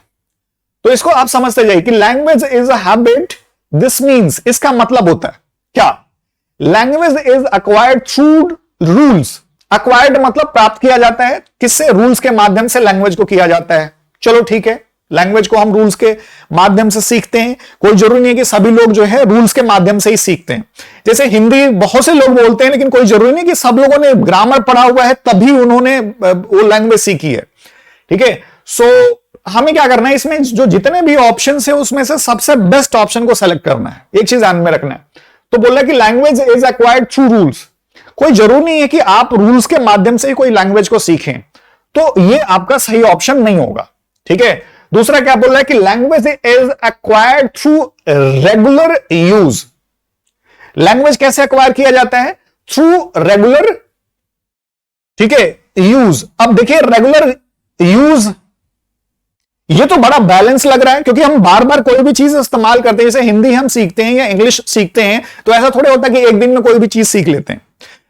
तो इसको आप समझते जाइए कि language is a habit. This means, इसका मतलब होता है क्या, language is acquired through rules. Acquired मतलब प्राप्त किया जाता है, किससे, रूल्स के माध्यम से लैंग्वेज को किया जाता है। चलो ठीक है, लैंग्वेज को हम रूल्स के माध्यम से सीखते हैं, कोई जरूरी नहीं है कि सभी लोग जो है रूल्स के माध्यम से ही सीखते हैं। जैसे हिंदी बहुत से लोग बोलते हैं, लेकिन कोई जरूरी नहीं कि सब लोगों ने ग्रामर पढ़ा हुआ है तभी उन्होंने वो लैंग्वेज सीखी है, ठीक है। सो हमें क्या करना है, इसमें जो जितने भी ऑप्शन है उसमें से सबसे बेस्ट ऑप्शन को सेलेक्ट करना है, एक चीज ध्यान में रखना है। तो बोला कि language is acquired through rules, कोई जरूरी नहीं है कि आप रूल्स के माध्यम से ही कोई लैंग्वेज को सीखें, तो ये आपका सही ऑप्शन नहीं होगा, ठीक है। दूसरा क्या बोल रहा है कि language is acquired through regular use. Language कैसे एक्वायर किया जाता है, थ्रू रेगुलर, ठीक है, यूज। अब देखिए रेगुलर यूज, ये तो बड़ा बैलेंस लग रहा है, क्योंकि हम बार बार कोई भी चीज इस्तेमाल करते हैं, जैसे हिंदी हम सीखते हैं या इंग्लिश सीखते हैं, तो ऐसा थोड़े होता कि एक दिन में कोई भी चीज सीख लेते हैं।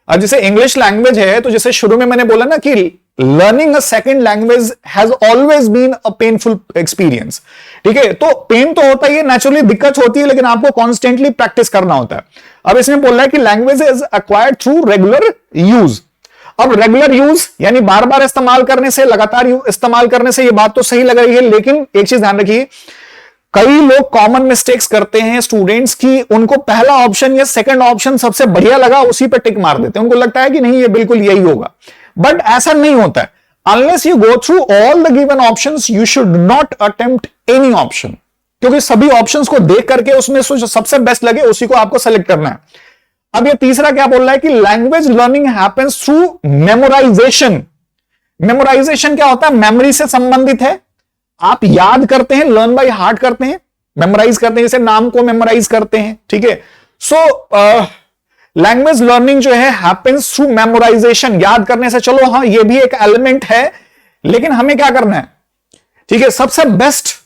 अब जैसे इंग्लिश लैंग्वेज है, तो जैसे शुरू में मैंने बोला ना कि learning a second language has always been a painful experience, ठीक है। तो पेन तो होता ही है, नेचुरली दिक्कत होती है, लेकिन आपको कॉन्स्टेंटली प्रैक्टिस करना होता है। अब इसमें बोल रहा है कि language is acquired through regular use. अब रेगुलर यूज यानी बार बार इस्तेमाल करने से, लगातार इस्तेमाल करने से, ये बात तो सही लग रही है, लेकिन एक चीज ध्यान रखिए, कई लोग कॉमन मिस्टेक्स करते हैं स्टूडेंट्स की, उनको पहला ऑप्शन या सेकंड ऑप्शन सबसे बढ़िया लगा, उसी पे टिक मार देते हैं, उनको लगता है कि नहीं ये बिल्कुल यही होगा, बट ऐसा नहीं होता है। Unless you go through all the given options, you should not attempt any option, क्योंकि सभी ऑप्शंस को देख करके उसमें जो सबसे बेस्ट लगे उसी को आपको सेलेक्ट करना है। अब ये तीसरा क्या बोल रहा है कि language learning happens through memorisation. Memorisation क्या होता है, मेमोरी से संबंधित है, आप याद करते हैं, लर्न बाय हार्ट करते हैं, मेमोराइज करते हैं, जैसे नाम को मेमोराइज करते हैं, ठीक है। सो लैंग्वेज लर्निंग जो है हैपेंस थ्रू मेमोराइजेशन, याद करने से। चलो हाँ ये भी एक एलिमेंट है, लेकिन हमें क्या करना है, ठीक है, सबसे बेस्ट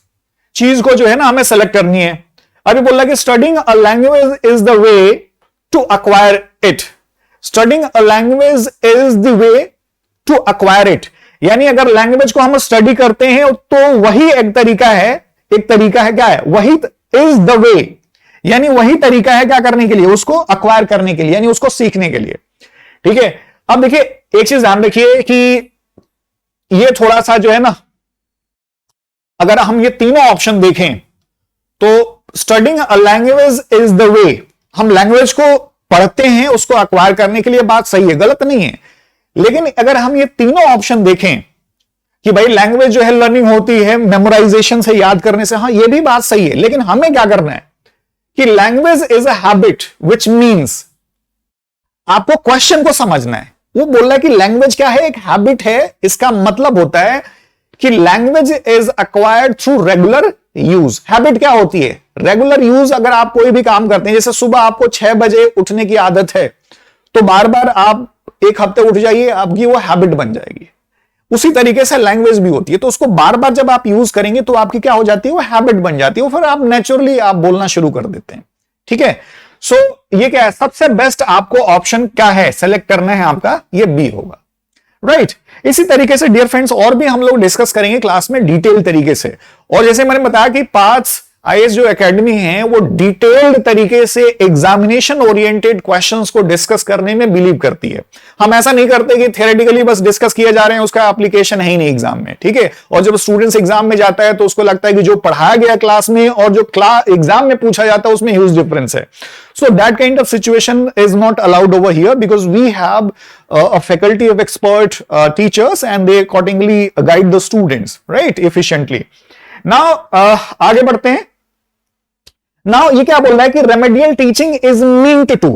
चीज को जो है ना हमें सेलेक्ट करनी है। अभी बोल रहा है कि studying a language is the way to acquire it. Studying a language is the way to acquire it, यानी अगर लैंग्वेज को हम स्टडी करते हैं तो वही एक तरीका है, क्या है, वही इज द वे, यानी वही तरीका है क्या करने के लिए, उसको अक्वायर करने के लिए, यानी उसको सीखने के लिए, ठीक है। अब देखिए एक चीज ध्यान रखिए कि ये थोड़ा सा जो है ना, अगर हम ये तीनों ऑप्शन देखें तो studying a language is the वे, हम लैंग्वेज को पढ़ते हैं उसको अक्वायर करने के लिए, बात सही है, गलत नहीं है। लेकिन अगर हम ये तीनों ऑप्शन देखें कि भाई लैंग्वेज जो है लर्निंग होती है मेमोराइजेशन से, याद करने से, हाँ ये भी बात सही है, लेकिन हमें क्या करना है कि language is a habit which means आपको क्वेश्चन को समझना है। वो बोल रहा है कि लैंग्वेज क्या है, एक हैबिट है। इसका मतलब होता है कि language is acquired through regular use. Habit क्या होती है? Regular use. अगर आप कोई भी काम करते हैं, जैसे सुबह आपको 6 बजे उठने की आदत है, तो बार बार आप एक हफ्ते उठ जाइए, आपकी वो हैबिट बन जाएगी। उसी तरीके से लैंग्वेज भी होती है, तो उसको बार बार जब आप यूज करेंगे तो आपकी क्या हो जाती है, वो हैबिट बन जाती है, फिर आप नेचुरली आप बोलना शुरू कर देते हैं। ठीक है, सो ये क्या है, सबसे बेस्ट आपको ऑप्शन क्या है सेलेक्ट करना है आपका, ये बी होगा, राइट। इसी तरीके से डियर फ्रेंड्स और भी हम लोग डिस्कस करेंगे क्लास में डिटेल तरीके से। और जैसे मैंने बताया कि पार्ट्स आईएएस जो एकेडमी है वो डिटेल्ड तरीके से एग्जामिनेशन ओरिएंटेड क्वेश्चंस को डिस्कस करने में बिलीव करती है। हम ऐसा नहीं करते कि थियोरेटिकली बस डिस्कस किए जा रहे हैं, उसका एप्लीकेशन है ही नहीं एग्जाम में। ठीक है, और जब स्टूडेंट्स एग्जाम में जाता है तो उसको लगता है कि जो पढ़ाया गया क्लास में और जो एग्जाम में पूछा जाता है उसमें ह्यूज डिफरेंस है। So that kind of situation is not allowed over here because we have a faculty of expert teachers and they accordingly guide the students, right, efficiently. Now आगे बढ़ते हैं। Now ये क्या बोल रहा है कि remedial teaching is meant to।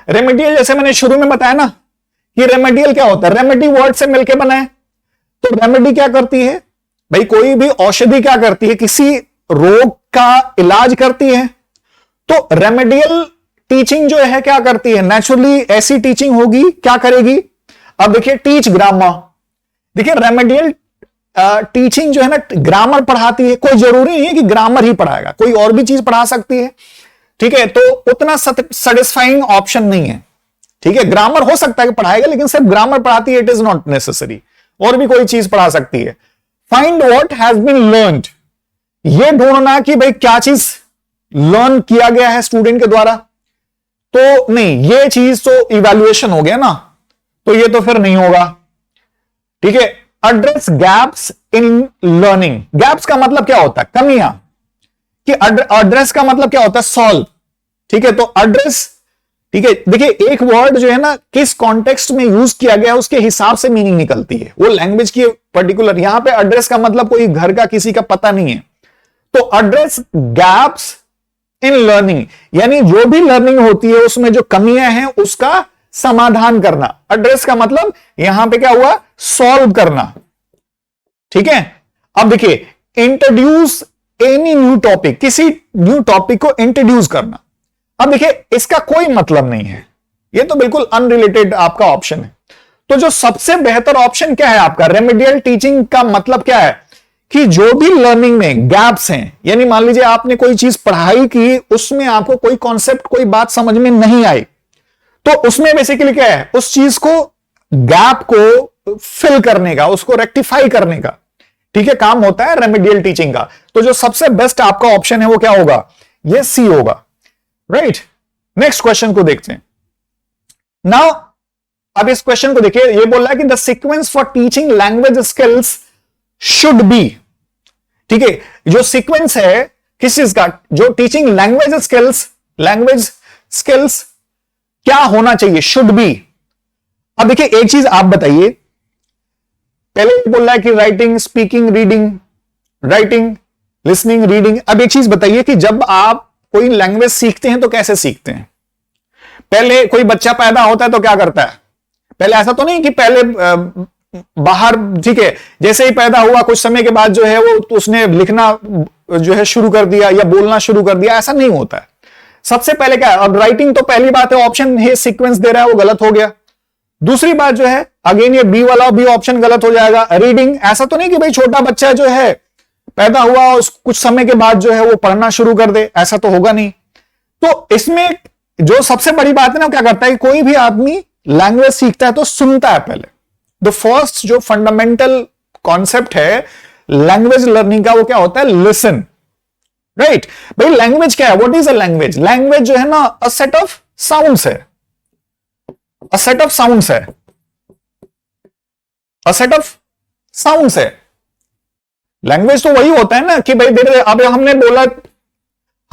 remedial जैसे मैंने शुरू में बताया ना कि remedial क्या होता है, remedy word से मिलके बना है। तो remedy क्या करती है भाई, कोई भी औषधि क्या करती है, किसी रोग का इलाज करती है। तो रेमेडियल टीचिंग जो है क्या करती है, नेचुरली ऐसी टीचिंग होगी, क्या करेगी। अब देखिए टीच ग्रामर, देखिए रेमेडियल टीचिंग जो है ना ग्रामर पढ़ाती है। कोई जरूरी नहीं है कि ग्रामर ही पढ़ाएगा, कोई और भी चीज पढ़ा सकती है। ठीक है, तो उतना सेटिस्फाइंग ऑप्शन नहीं है। ठीक है, ग्रामर हो सकता है कि पढ़ाएगा, लेकिन सिर्फ ग्रामर पढ़ाती है, इट इज नॉट नेसेसरी, और भी कोई चीज पढ़ा सकती है। Find what has been learned, ये ढूंढना कि भाई क्या चीज लर्न किया गया है स्टूडेंट के द्वारा। तो नहीं, ये चीज तो इवैल्यूएशन हो गया ना, तो ये तो फिर नहीं होगा। ठीक है, address gaps in learning. Gaps का मतलब क्या होता है, कमियां। कि एड्रेस का मतलब क्या होता है, सॉल्व। ठीक है, तो एड्रेस, ठीक है, देखिए एक वर्ड जो है ना किस कॉन्टेक्स्ट में यूज किया गया उसके हिसाब से मीनिंग निकलती है, वो लैंग्वेज की पर्टिकुलर। यहां पे एड्रेस का मतलब कोई घर का किसी का पता नहीं है। तो एड्रेस गैप्स इन लर्निंग, यानी जो भी लर्निंग होती है उसमें जो कमियां हैं उसका समाधान करना। एड्रेस का मतलब यहां पे क्या हुआ, सॉल्व करना। ठीक है, अब देखिए इंट्रोड्यूस एनी न्यू टॉपिक, किसी न्यू टॉपिक को इंट्रोड्यूस करना। अब देखिए इसका कोई मतलब नहीं है, ये तो बिल्कुल अनरिलेटेड आपका ऑप्शन है। तो जो सबसे बेहतर ऑप्शन क्या है आपका, रेमेडियल टीचिंग का मतलब क्या है कि जो भी लर्निंग में गैप्स हैं, यानी मान लीजिए आपने कोई चीज पढ़ाई की, उसमें आपको कोई कॉन्सेप्ट कोई बात समझ में नहीं आई, तो उसमें बेसिकली क्या है, उस चीज को गैप को फिल करने का, उसको रेक्टिफाई करने का, ठीक है, काम होता है रेमेडियल टीचिंग का। तो जो सबसे बेस्ट आपका ऑप्शन है वो क्या होगा, ये सी होगा, राइट। नेक्स्ट क्वेश्चन को देखते हैं। नाउ अब इस क्वेश्चन को देखिए, ये बोल रहा है कि the sequence for teaching language skills should be. ठीक है, जो सीक्वेंस है किस चीज का, जो टीचिंग लैंग्वेज स्किल्स क्या होना चाहिए, शुड बी। अब देखिए एक चीज आप बताइए, पहले बोल रहा है कि writing, speaking, reading, writing, listening, reading. अब एक चीज बताइए कि जब आप कोई लैंग्वेज सीखते हैं तो कैसे सीखते हैं। पहले कोई बच्चा पैदा होता है तो क्या करता है, पहले ऐसा तो नहीं कि पहले बाहर, ठीक है, जैसे ही पैदा हुआ कुछ समय के बाद जो है वो उसने लिखना जो है शुरू कर दिया या बोलना शुरू कर दिया, ऐसा नहीं होता है। सबसे पहले क्या है, अब राइटिंग तो पहली बात है, ऑप्शन है सीक्वेंस दे रहा है वो गलत हो गया। दूसरी बात जो है अगेन ये बी वाला भी ऑप्शन गलत हो जाएगा। रीडिंग, ऐसा तो नहीं कि भाई छोटा बच्चा जो है पैदा हुआ और कुछ समय के बाद जो है वो पढ़ना शुरू कर दे, ऐसा तो होगा नहीं। तो इसमें जो सबसे बड़ी बात है ना, क्या करता है कि कोई भी आदमी लैंग्वेज सीखता है तो सुनता है पहले। द फर्स्ट जो फंडामेंटल कॉन्सेप्ट है लैंग्वेज लर्निंग का वो क्या होता है, लिसन, राइट। भाई लैंग्वेज क्या है, what is a language. Language जो है ना अ सेट ऑफ साउंड्स है, अ सेट ऑफ साउंड्स है, अ सेट ऑफ साउंड्स है। लैंग्वेज तो वही होता है ना कि भाई अब हमने बोला,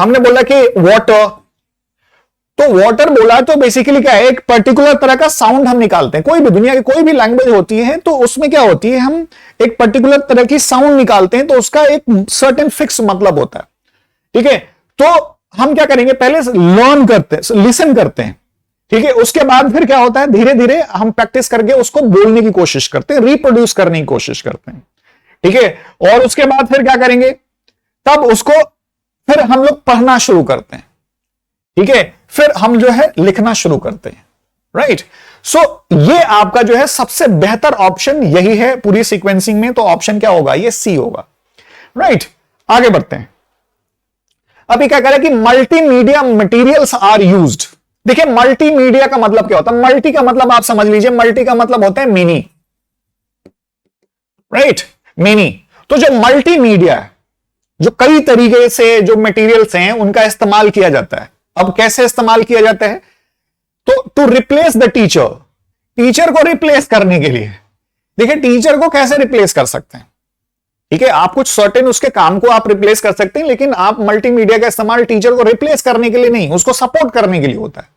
हमने बोला कि वाटर, तो वाटर बोला तो बेसिकली क्या है, एक पर्टिकुलर तरह का साउंड हम निकालते हैं। कोई भी दुनिया की कोई भी लैंग्वेज होती है तो उसमें क्या होती है, हम एक पर्टिकुलर तरह की साउंड निकालते हैं, तो उसका एक सर्टेन फिक्स मतलब होता है। ठीक है, तो हम क्या करेंगे, पहले लर्न करते हैं, लिसन करते हैं। ठीक है, उसके बाद फिर क्या होता है, धीरे धीरे हम प्रैक्टिस करके उसको बोलने की कोशिश करते हैं, रिप्रोड्यूस करने की कोशिश करते हैं। ठीक है, और उसके बाद फिर क्या करेंगे, तब उसको फिर हम लोग पढ़ना शुरू करते हैं। ठीक है, फिर हम जो है लिखना शुरू करते हैं। राइट, सो ये आपका जो है सबसे बेहतर ऑप्शन यही है पूरी सीक्वेंसिंग में, तो ऑप्शन क्या होगा, ये सी होगा। राइट, आगे बढ़ते हैं। अभी क्या कह रहा है कि मल्टीमीडिया मटेरियल्स आर यूज्ड। देखिए मल्टीमीडिया का मतलब क्या होता है, मल्टी का मतलब आप समझ लीजिए, मल्टी का मतलब होता है मेनी। Right, many. तो जो मल्टीमीडिया है, जो कई तरीके से जो मटेरियल्स हैं उनका इस्तेमाल किया जाता है। अब कैसे इस्तेमाल किया जाता है, तो to replace the teacher, teacher को रिप्लेस करने के लिए। देखिए टीचर को कैसे रिप्लेस कर सकते हैं, ठीक है, आप कुछ सर्टेन उसके काम को आप रिप्लेस कर सकते हैं, लेकिन आप मल्टीमीडिया का इस्तेमाल टीचर को रिप्लेस करने के लिए नहीं, उसको सपोर्ट करने के लिए होता है।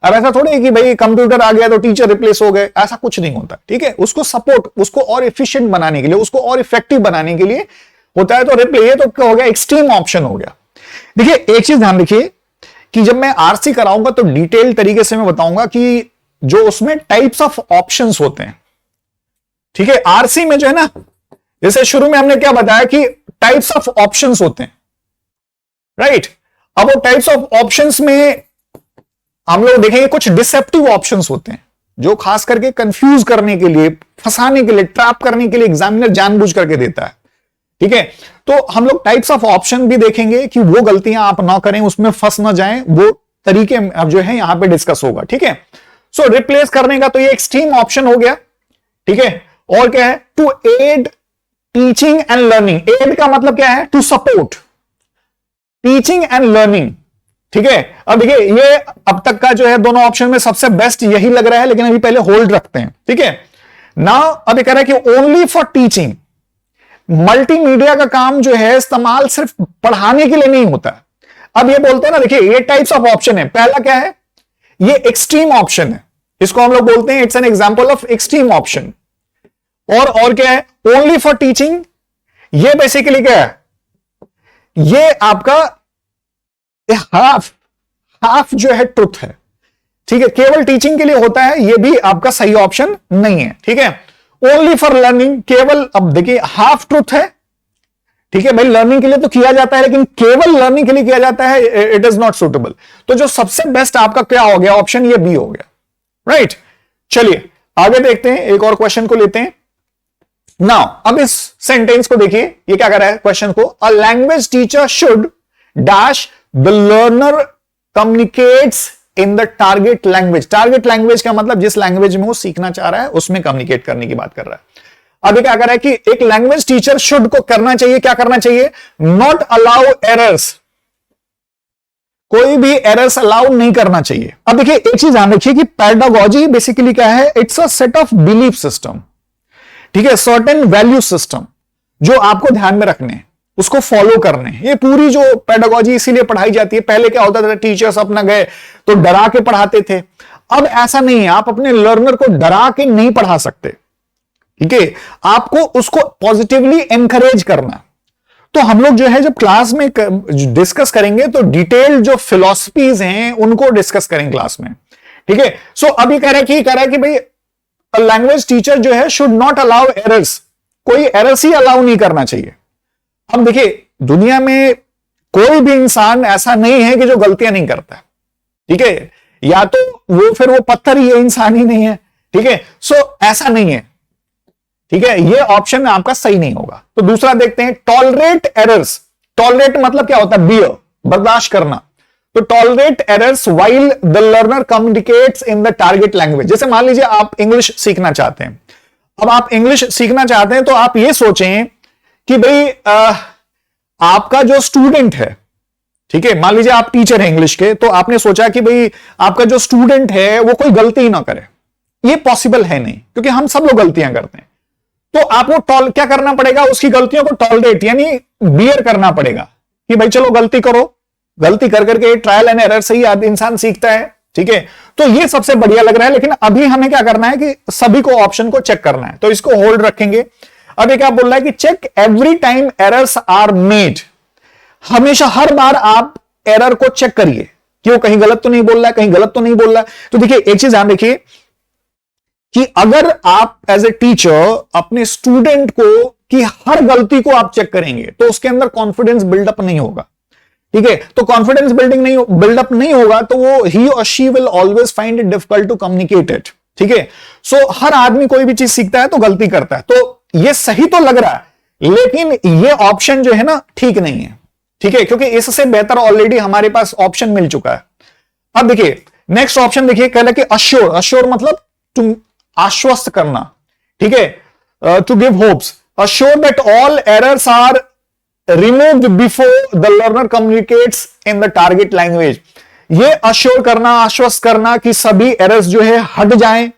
अब ऐसा थोड़ी है कि भाई कंप्यूटर आ गया तो टीचर रिप्लेस हो गए, ऐसा कुछ नहीं होता। ठीक है, उसको सपोर्ट, उसको और एफिशिएंट बनाने के लिए, उसको और इफेक्टिव बनाने के लिए होता है। तो रिप्लेस तो क्या हो गया, एक्सट्रीम ऑप्शन हो गया। देखिए एक चीज ध्यान रखिए कि जब मैं आरसी कराऊंगा तो डिटेल तरीके से मैं बताऊंगा कि जो उसमें टाइप्स ऑफ ऑप्शंस होते हैं। ठीक है, आरसी में जो है ना, जैसे शुरू में हमने क्या बताया कि टाइप्स ऑफ ऑप्शंस होते हैं। राइट, अब वो टाइप्स ऑफ ऑप्शंस में हम लोग देखेंगे कुछ डिसेप्टिव ऑप्शंस होते हैं, जो खास करके कंफ्यूज करने के लिए, फंसाने के लिए, ट्रैप करने के लिए एग्जामिनर जानबूझ करके देता है। ठीक है, तो हम लोग टाइप्स ऑफ ऑप्शन भी देखेंगे कि वो गलतियां आप ना करें, उसमें फंस ना जाएं, वो तरीके अब जो है यहां पे डिस्कस होगा। ठीक है, सो रिप्लेस करने का तो ये एक्सट्रीम ऑप्शन हो गया। ठीक है, और क्या है, to aid teaching and learning. Aid का मतलब क्या है, to support teaching and learning. ठीक है, अब देखिए ये अब तक का जो है दोनों ऑप्शन में सबसे बेस्ट यही लग रहा है, लेकिन अभी पहले होल्ड रखते हैं। ठीक है, नाउ अभी कह रहा है कि ओनली फॉर टीचिंग। मल्टीमीडिया का काम जो है इस्तेमाल सिर्फ पढ़ाने के लिए नहीं होता। अब ये बोलते हैं ना, देखिए ये टाइप्स ऑफ ऑप्शन है। पहला क्या है, ये एक्सट्रीम ऑप्शन है, इसको हम लोग बोलते हैं it's an example of extreme option. और क्या है, ओनली फॉर टीचिंग। ये बेसिकली क्या है, ये आपका हाफ जो है ट्रुथ है। ठीक है, केवल टीचिंग के लिए होता है, ये भी आपका सही ऑप्शन नहीं है। ठीक है, ओनली फॉर लर्निंग, केवल, अब देखिए हाफ ट्रुथ है। ठीक है भाई, लर्निंग के लिए तो किया जाता है, लेकिन केवल लर्निंग के लिए किया जाता है, इट इज नॉट सुटेबल। तो जो सबसे बेस्ट आपका क्या हो गया ऑप्शन, ये बी हो गया। राइट, चलिए आगे देखते हैं, एक और क्वेश्चन को लेते हैं। नाउ अब इस सेंटेंस को देखिए, ये क्या कर रहा है क्वेश्चन को, a language teacher should dash the learner communicates in the target language. Target language का मतलब जिस लैंग्वेज में वो सीखना चाह रहा है उसमें कम्युनिकेट करने की बात कर रहा है। अब क्या कर रहा है कि एक लैंग्वेज टीचर शुड को करना चाहिए, क्या करना चाहिए, नॉट अलाउ एरर्स। कोई भी एरर्स अलाउ नहीं करना चाहिए। अब देखिए एक चीज ध्यान रखिए कि पेडागोजी बेसिकली क्या है, it's a set of belief system. ठीक है, सर्टेन वैल्यू सिस्टम जो आपको ध्यान में रखने हैं, उसको फॉलो करने। ये पूरी जो पेडागोजी इसीलिए पढ़ाई जाती है। पहले क्या होता था, टीचर्स अपना गए तो डरा के पढ़ाते थे। अब ऐसा नहीं है, आप अपने लर्नर को डरा के नहीं पढ़ा सकते। ठीक है, आपको उसको पॉजिटिवली एनकरेज करना। तो हम लोग जो है जब क्लास में डिस्कस करेंगे तो डिटेल जो फिलॉसफीज हैं उनको डिस्कस करेंगे क्लास में। ठीक है, सो अभी कह रहा है कि भाई लैंग्वेज टीचर जो है शुड नॉट अलाउ एरर्स, कोई एरर्स ही अलाउ नहीं करना चाहिए। अब देखिए दुनिया में कोई भी इंसान ऐसा नहीं है कि जो गलतियां नहीं करता। ठीक है, या तो वो फिर वो पत्थर ही है, इंसान ही नहीं है। ठीक है, सो ऐसा नहीं है। ठीक है, ये ऑप्शन आपका सही नहीं होगा। तो दूसरा देखते हैं, टॉलरेट एरर्स। टॉलरेट मतलब क्या होता है, बियर, बर्दाश्त करना। तो tolerate errors while the learner communicates in the target language. जैसे मान लीजिए आप इंग्लिश सीखना चाहते हैं। अब आप इंग्लिश सीखना चाहते हैं तो आप ये सोचें कि भाई आपका जो स्टूडेंट है, ठीक है, मान लीजिए आप टीचर हैं इंग्लिश के, तो आपने सोचा कि भाई आपका जो स्टूडेंट है वो कोई गलती ही ना करे। ये पॉसिबल है नहीं, क्योंकि हम सब लोग गलतियां करते हैं। तो आपको क्या करना पड़ेगा, उसकी गलतियों को टॉलरेट यानी बियर करना पड़ेगा कि भाई चलो गलती करो, गलती कर करके ट्रायल एंड एरर से ही इंसान सीखता है, ठीक है। तो ये सबसे बढ़िया लग रहा है, लेकिन अभी हमें क्या करना है कि सभी को ऑप्शन को चेक करना है, तो इसको होल्ड रखेंगे। अब ये क्या बोल रहा है कि check every time errors are made, हमेशा हर बार आप एरर को चेक करिए कि वो कहीं गलत तो नहीं बोल रहा है, कहीं गलत तो नहीं बोल रहा है। तो देखिए एक चीज ध्यान देखिए कि अगर आप एज ए टीचर अपने स्टूडेंट को कि हर गलती को आप चेक करेंगे तो उसके अंदर कॉन्फिडेंस बिल्डअप नहीं होगा, ठीक है। तो कॉन्फिडेंस बिल्डअप नहीं होगा तो वो ही और she will always find it difficult to communicate it, ठीक है। सो हर आदमी कोई भी चीज सीखता है तो गलती करता है, तो ये सही तो लग रहा है, लेकिन ये ऑप्शन जो है ना ठीक नहीं है, ठीक है, क्योंकि इससे बेहतर ऑलरेडी हमारे पास ऑप्शन मिल चुका है। अब देखिए नेक्स्ट ऑप्शन देखिए, कहला कि अश्योर, अश्योर मतलब तुम आश्वस्त करना, ठीक है, to give hopes, assure that all errors are removed before the learner communicates in the target language. ये अश्योर करना, आश्वस्त करना कि सभी एरर्स जो है हट जाएं,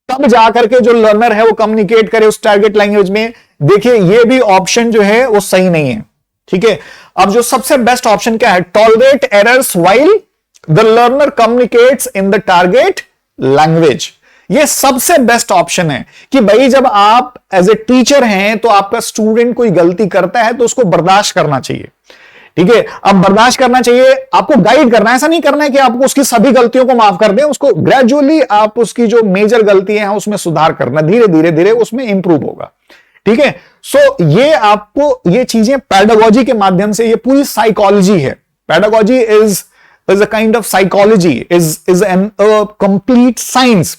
तब जाकर के जो लर्नर है वो कम्युनिकेट करे उस टारगेट लैंग्वेज में। देखिए ये भी ऑप्शन जो है वो सही नहीं है, ठीक है। अब जो सबसे बेस्ट ऑप्शन क्या है, tolerate errors while the learner communicates in the target language. ये सबसे बेस्ट ऑप्शन है कि भाई जब आप एज ए टीचर हैं तो आपका स्टूडेंट कोई गलती करता है तो उसको बर्दाश्त करना चाहिए, ठीक है। अब बर्दाश्त करना चाहिए, आपको गाइड करना है, ऐसा नहीं करना है कि आपको उसकी सभी गलतियों को माफ कर दें, उसको ग्रेजुअली आप उसकी जो मेजर गलतियां हैं उसमें सुधार करना, धीरे धीरे धीरे उसमें इंप्रूव होगा, ठीक है। सो ये आपको ये चीजें पेडागोजी के माध्यम से, ये पूरी साइकोलॉजी है। Pedagogy is a kind of psychology, is an complete science,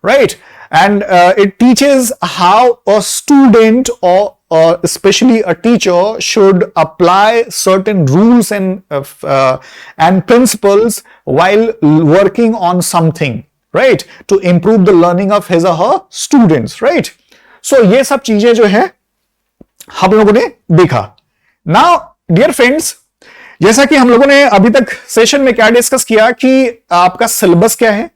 right? And it teaches how a student or especially a teacher should apply certain rules and principles while working on something, right? To improve the learning of his or her students, right? So ये सब चीजें जो है हम लोगों ने देखा। Now, dear friends, जैसा कि हम लोगों ने अभी तक सेशन में क्या डिस्कस किया कि आपका सिलेबस क्या है,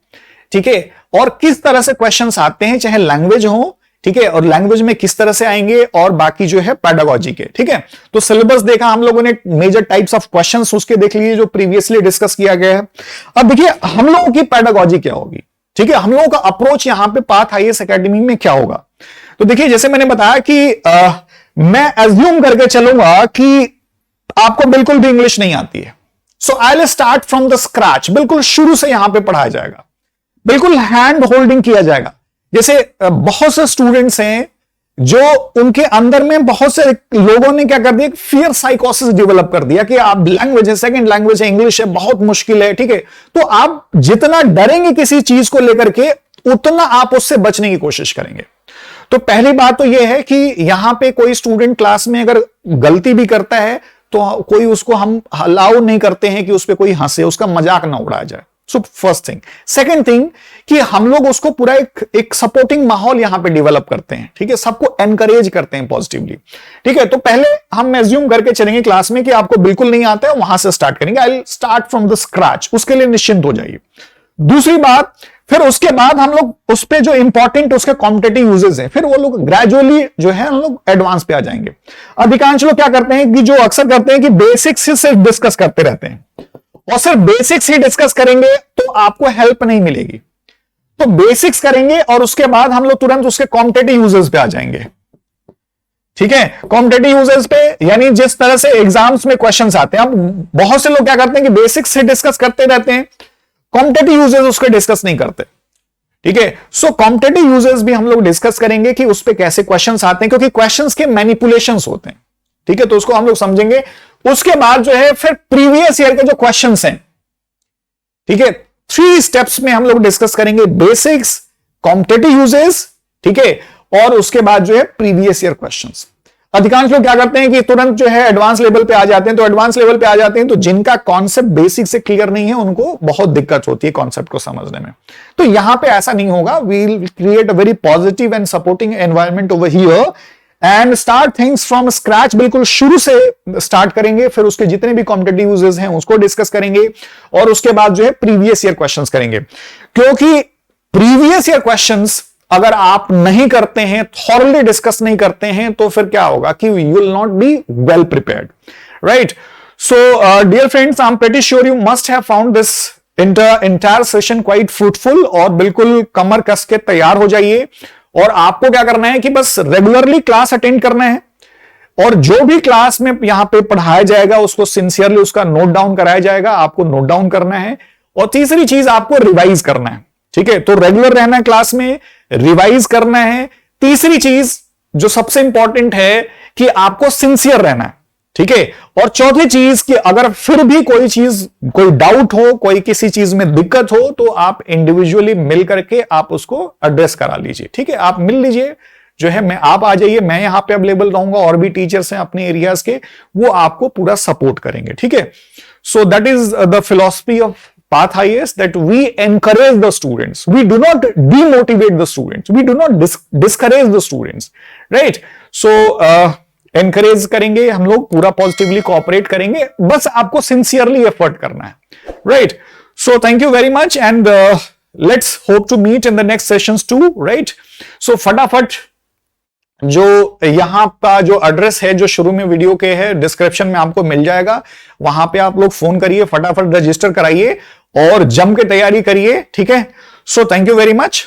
ठीक है, और किस तरह से क्वेश्चंस आते हैं, चाहे लैंग्वेज हो, ठीक है, और लैंग्वेज में किस तरह से आएंगे, और बाकी जो है पेडागोजी के, ठीक है। तो सिलेबस देखा हम लोगों ने, मेजर टाइप्स ऑफ क्वेश्चंस उसके देख लिए जो प्रीवियसली डिस्कस किया गया है। अब देखिए हम लोगों की पेडागोजी क्या होगी, ठीक है, हम लोगों का अप्रोच यहां पे पाथ आईएएस एकेडमी में क्या होगा। तो देखिए जैसे मैंने बताया कि मैं एज्यूम करके चलूंगा कि आपको बिल्कुल भी इंग्लिश नहीं आती है, so I will start from the scratch, बिल्कुल शुरू से यहां पे पढ़ाया जाएगा, बिल्कुल हैंड होल्डिंग किया जाएगा। जैसे बहुत से स्टूडेंट्स हैं जो उनके अंदर में बहुत से लोगों ने क्या कर दिया, फियर साइकोसिस डेवलप कर दिया कि आप लैंग्वेज है, सेकंड लैंग्वेज है, इंग्लिश है, बहुत मुश्किल है, ठीक है। तो आप जितना डरेंगे किसी चीज को लेकर के उतना आप उससे बचने की कोशिश करेंगे। तो पहली बात तो यह है कि यहां पे कोई स्टूडेंट क्लास में अगर गलती भी करता है तो कोई उसको हम अलाउ नहीं करते हैं कि उस पर कोई हंसे, उसका मजाक ना उड़ाया जाए। So first thing. Second thing कि हम लोग उसको पूरा एक सपोर्टिंग माहौल यहां पे डेवलप करते हैं, ठीक है, सबको एनकरेज करते हैं पॉजिटिवली, ठीक है। तो पहले हम एज्यूम करके चलेंगे क्लास में कि आपको बिल्कुल नहीं आता है, वहां से स्टार्ट करेंगे, आई will start from the scratch, उसके लिए निश्चिंत हो जाइए। दूसरी बात, फिर उसके बाद हम लोग उस पे जो इंपॉर्टेंट उसके कॉम्पिटेटिव यूजेस हैं, फिर वो लोग ग्रेजुअली जो है हम लोग एडवांस पे आ जाएंगे। अधिकांश लोग क्या करते हैं कि जो अक्सर करते हैं कि बेसिक्स ही सिर्फ डिस्कस करते रहते हैं, और सिर्फ बेसिक्स ही डिस्कस करेंगे तो आपको हेल्प नहीं मिलेगी। तो बेसिक्स करेंगे और उसके बाद हम लोग तुरंत उसके कॉम्पिटेटिव यूजेस पे आ जाएंगे, ठीक है। कॉम्पिटेटिव यूजेस पे यानी जिस तरह से एग्जाम्स में क्वेश्चंस आते हैं, अब बहुत से लोग क्या करते हैं कि बेसिक्स से डिस्कस करते रहते हैं, कॉम्पिटेटिव यूजेस उसको डिस्कस नहीं करते, ठीक है। सो कॉम्पिटेटिव यूजेस भी हम लोग डिस्कस करेंगे कि उस पे कैसे क्वेश्चंस आते हैं, क्योंकि क्वेश्चंस के मैनिपुलेशंस होते हैं, ठीक है, तो उसको हम लोग समझेंगे। उसके बाद जो है फिर प्रीवियस ईयर के जो क्वेश्चंस हैं, ठीक है, 3 स्टेप्स में हम लोग डिस्कस करेंगे, बेसिक्स, कॉम्पिटेटिव यूजेस, ठीक है, और उसके बाद जो है प्रीवियस ईयर क्वेश्चंस। अधिकांश लोग क्या करते हैं कि तुरंत जो है एडवांस लेवल पे आ जाते हैं, तो एडवांस लेवल पे आ जाते हैं तो जिनका कॉन्सेप्ट बेसिक से क्लियर नहीं है उनको बहुत दिक्कत होती है कॉन्सेप्ट को समझने में। तो यहां पे ऐसा नहीं होगा, we will create a very positive and supporting environment over here and start things from scratch, बिल्कुल शुरू से स्टार्ट करेंगे। फिर उसके जितने भी कॉम्पिटेटिव यूजेस हैं उसको डिस्कस करेंगे, और उसके बाद जो है प्रीवियस ईयर क्वेश्चंस करेंगे, क्योंकि प्रीवियस ईयर क्वेश्चंस अगर आप नहीं करते हैं, थॉरली डिस्कस नहीं करते हैं, तो फिर क्या होगा कि you will not be well prepared, right. So, dear friends, I'm pretty sure you must have found this entire session quite fruitful और बिल्कुल कमर कस के तैयार हो जाइए। और आपको क्या करना है कि बस रेगुलरली क्लास अटेंड करना है और जो भी क्लास में यहां पे पढ़ाया जाएगा उसको सिंसियरली उसका नोट डाउन कराया जाएगा, आपको नोट डाउन करना है। और तीसरी चीज आपको रिवाइज करना है, ठीक है। तो रेगुलर रहना है क्लास में, रिवाइज करना है। तीसरी चीज जो सबसे इंपॉर्टेंट है कि आपको सिंसियर रहना है, ठीक है। और चौथी चीज कि अगर फिर भी कोई डाउट हो, कोई किसी चीज में दिक्कत हो, तो आप इंडिविजुअली मिल करके आप उसको एड्रेस करा लीजिए, ठीक है। आप मिल लीजिए, जो है मैं आप आ जाइए, मैं यहां पे अवेलेबल रहूंगा, और भी टीचर्स हैं अपने एरियाज के, वो आपको पूरा सपोर्ट करेंगे, ठीक है। So that is the philosophy of Path IAS, that we encourage the students. We do not demotivate the students. We do not discourage the students, right? So encourage करेंगे हम लोग, पूरा पॉजिटिवली कोऑपरेट करेंगे, बस आपको सिंसियरली एफर्ट करना है, right? So thank you very much and let's hope to meet in the next sessions too, right? So फटाफट जो यहां का जो एड्रेस है जो शुरू में वीडियो के है, डिस्क्रिप्शन में आपको मिल जाएगा, वहां पे आप लोग फोन करिए, फटाफट रजिस्टर कराइए और जम के तैयारी करिए, ठीक है। सो थैंक यू वेरी मच।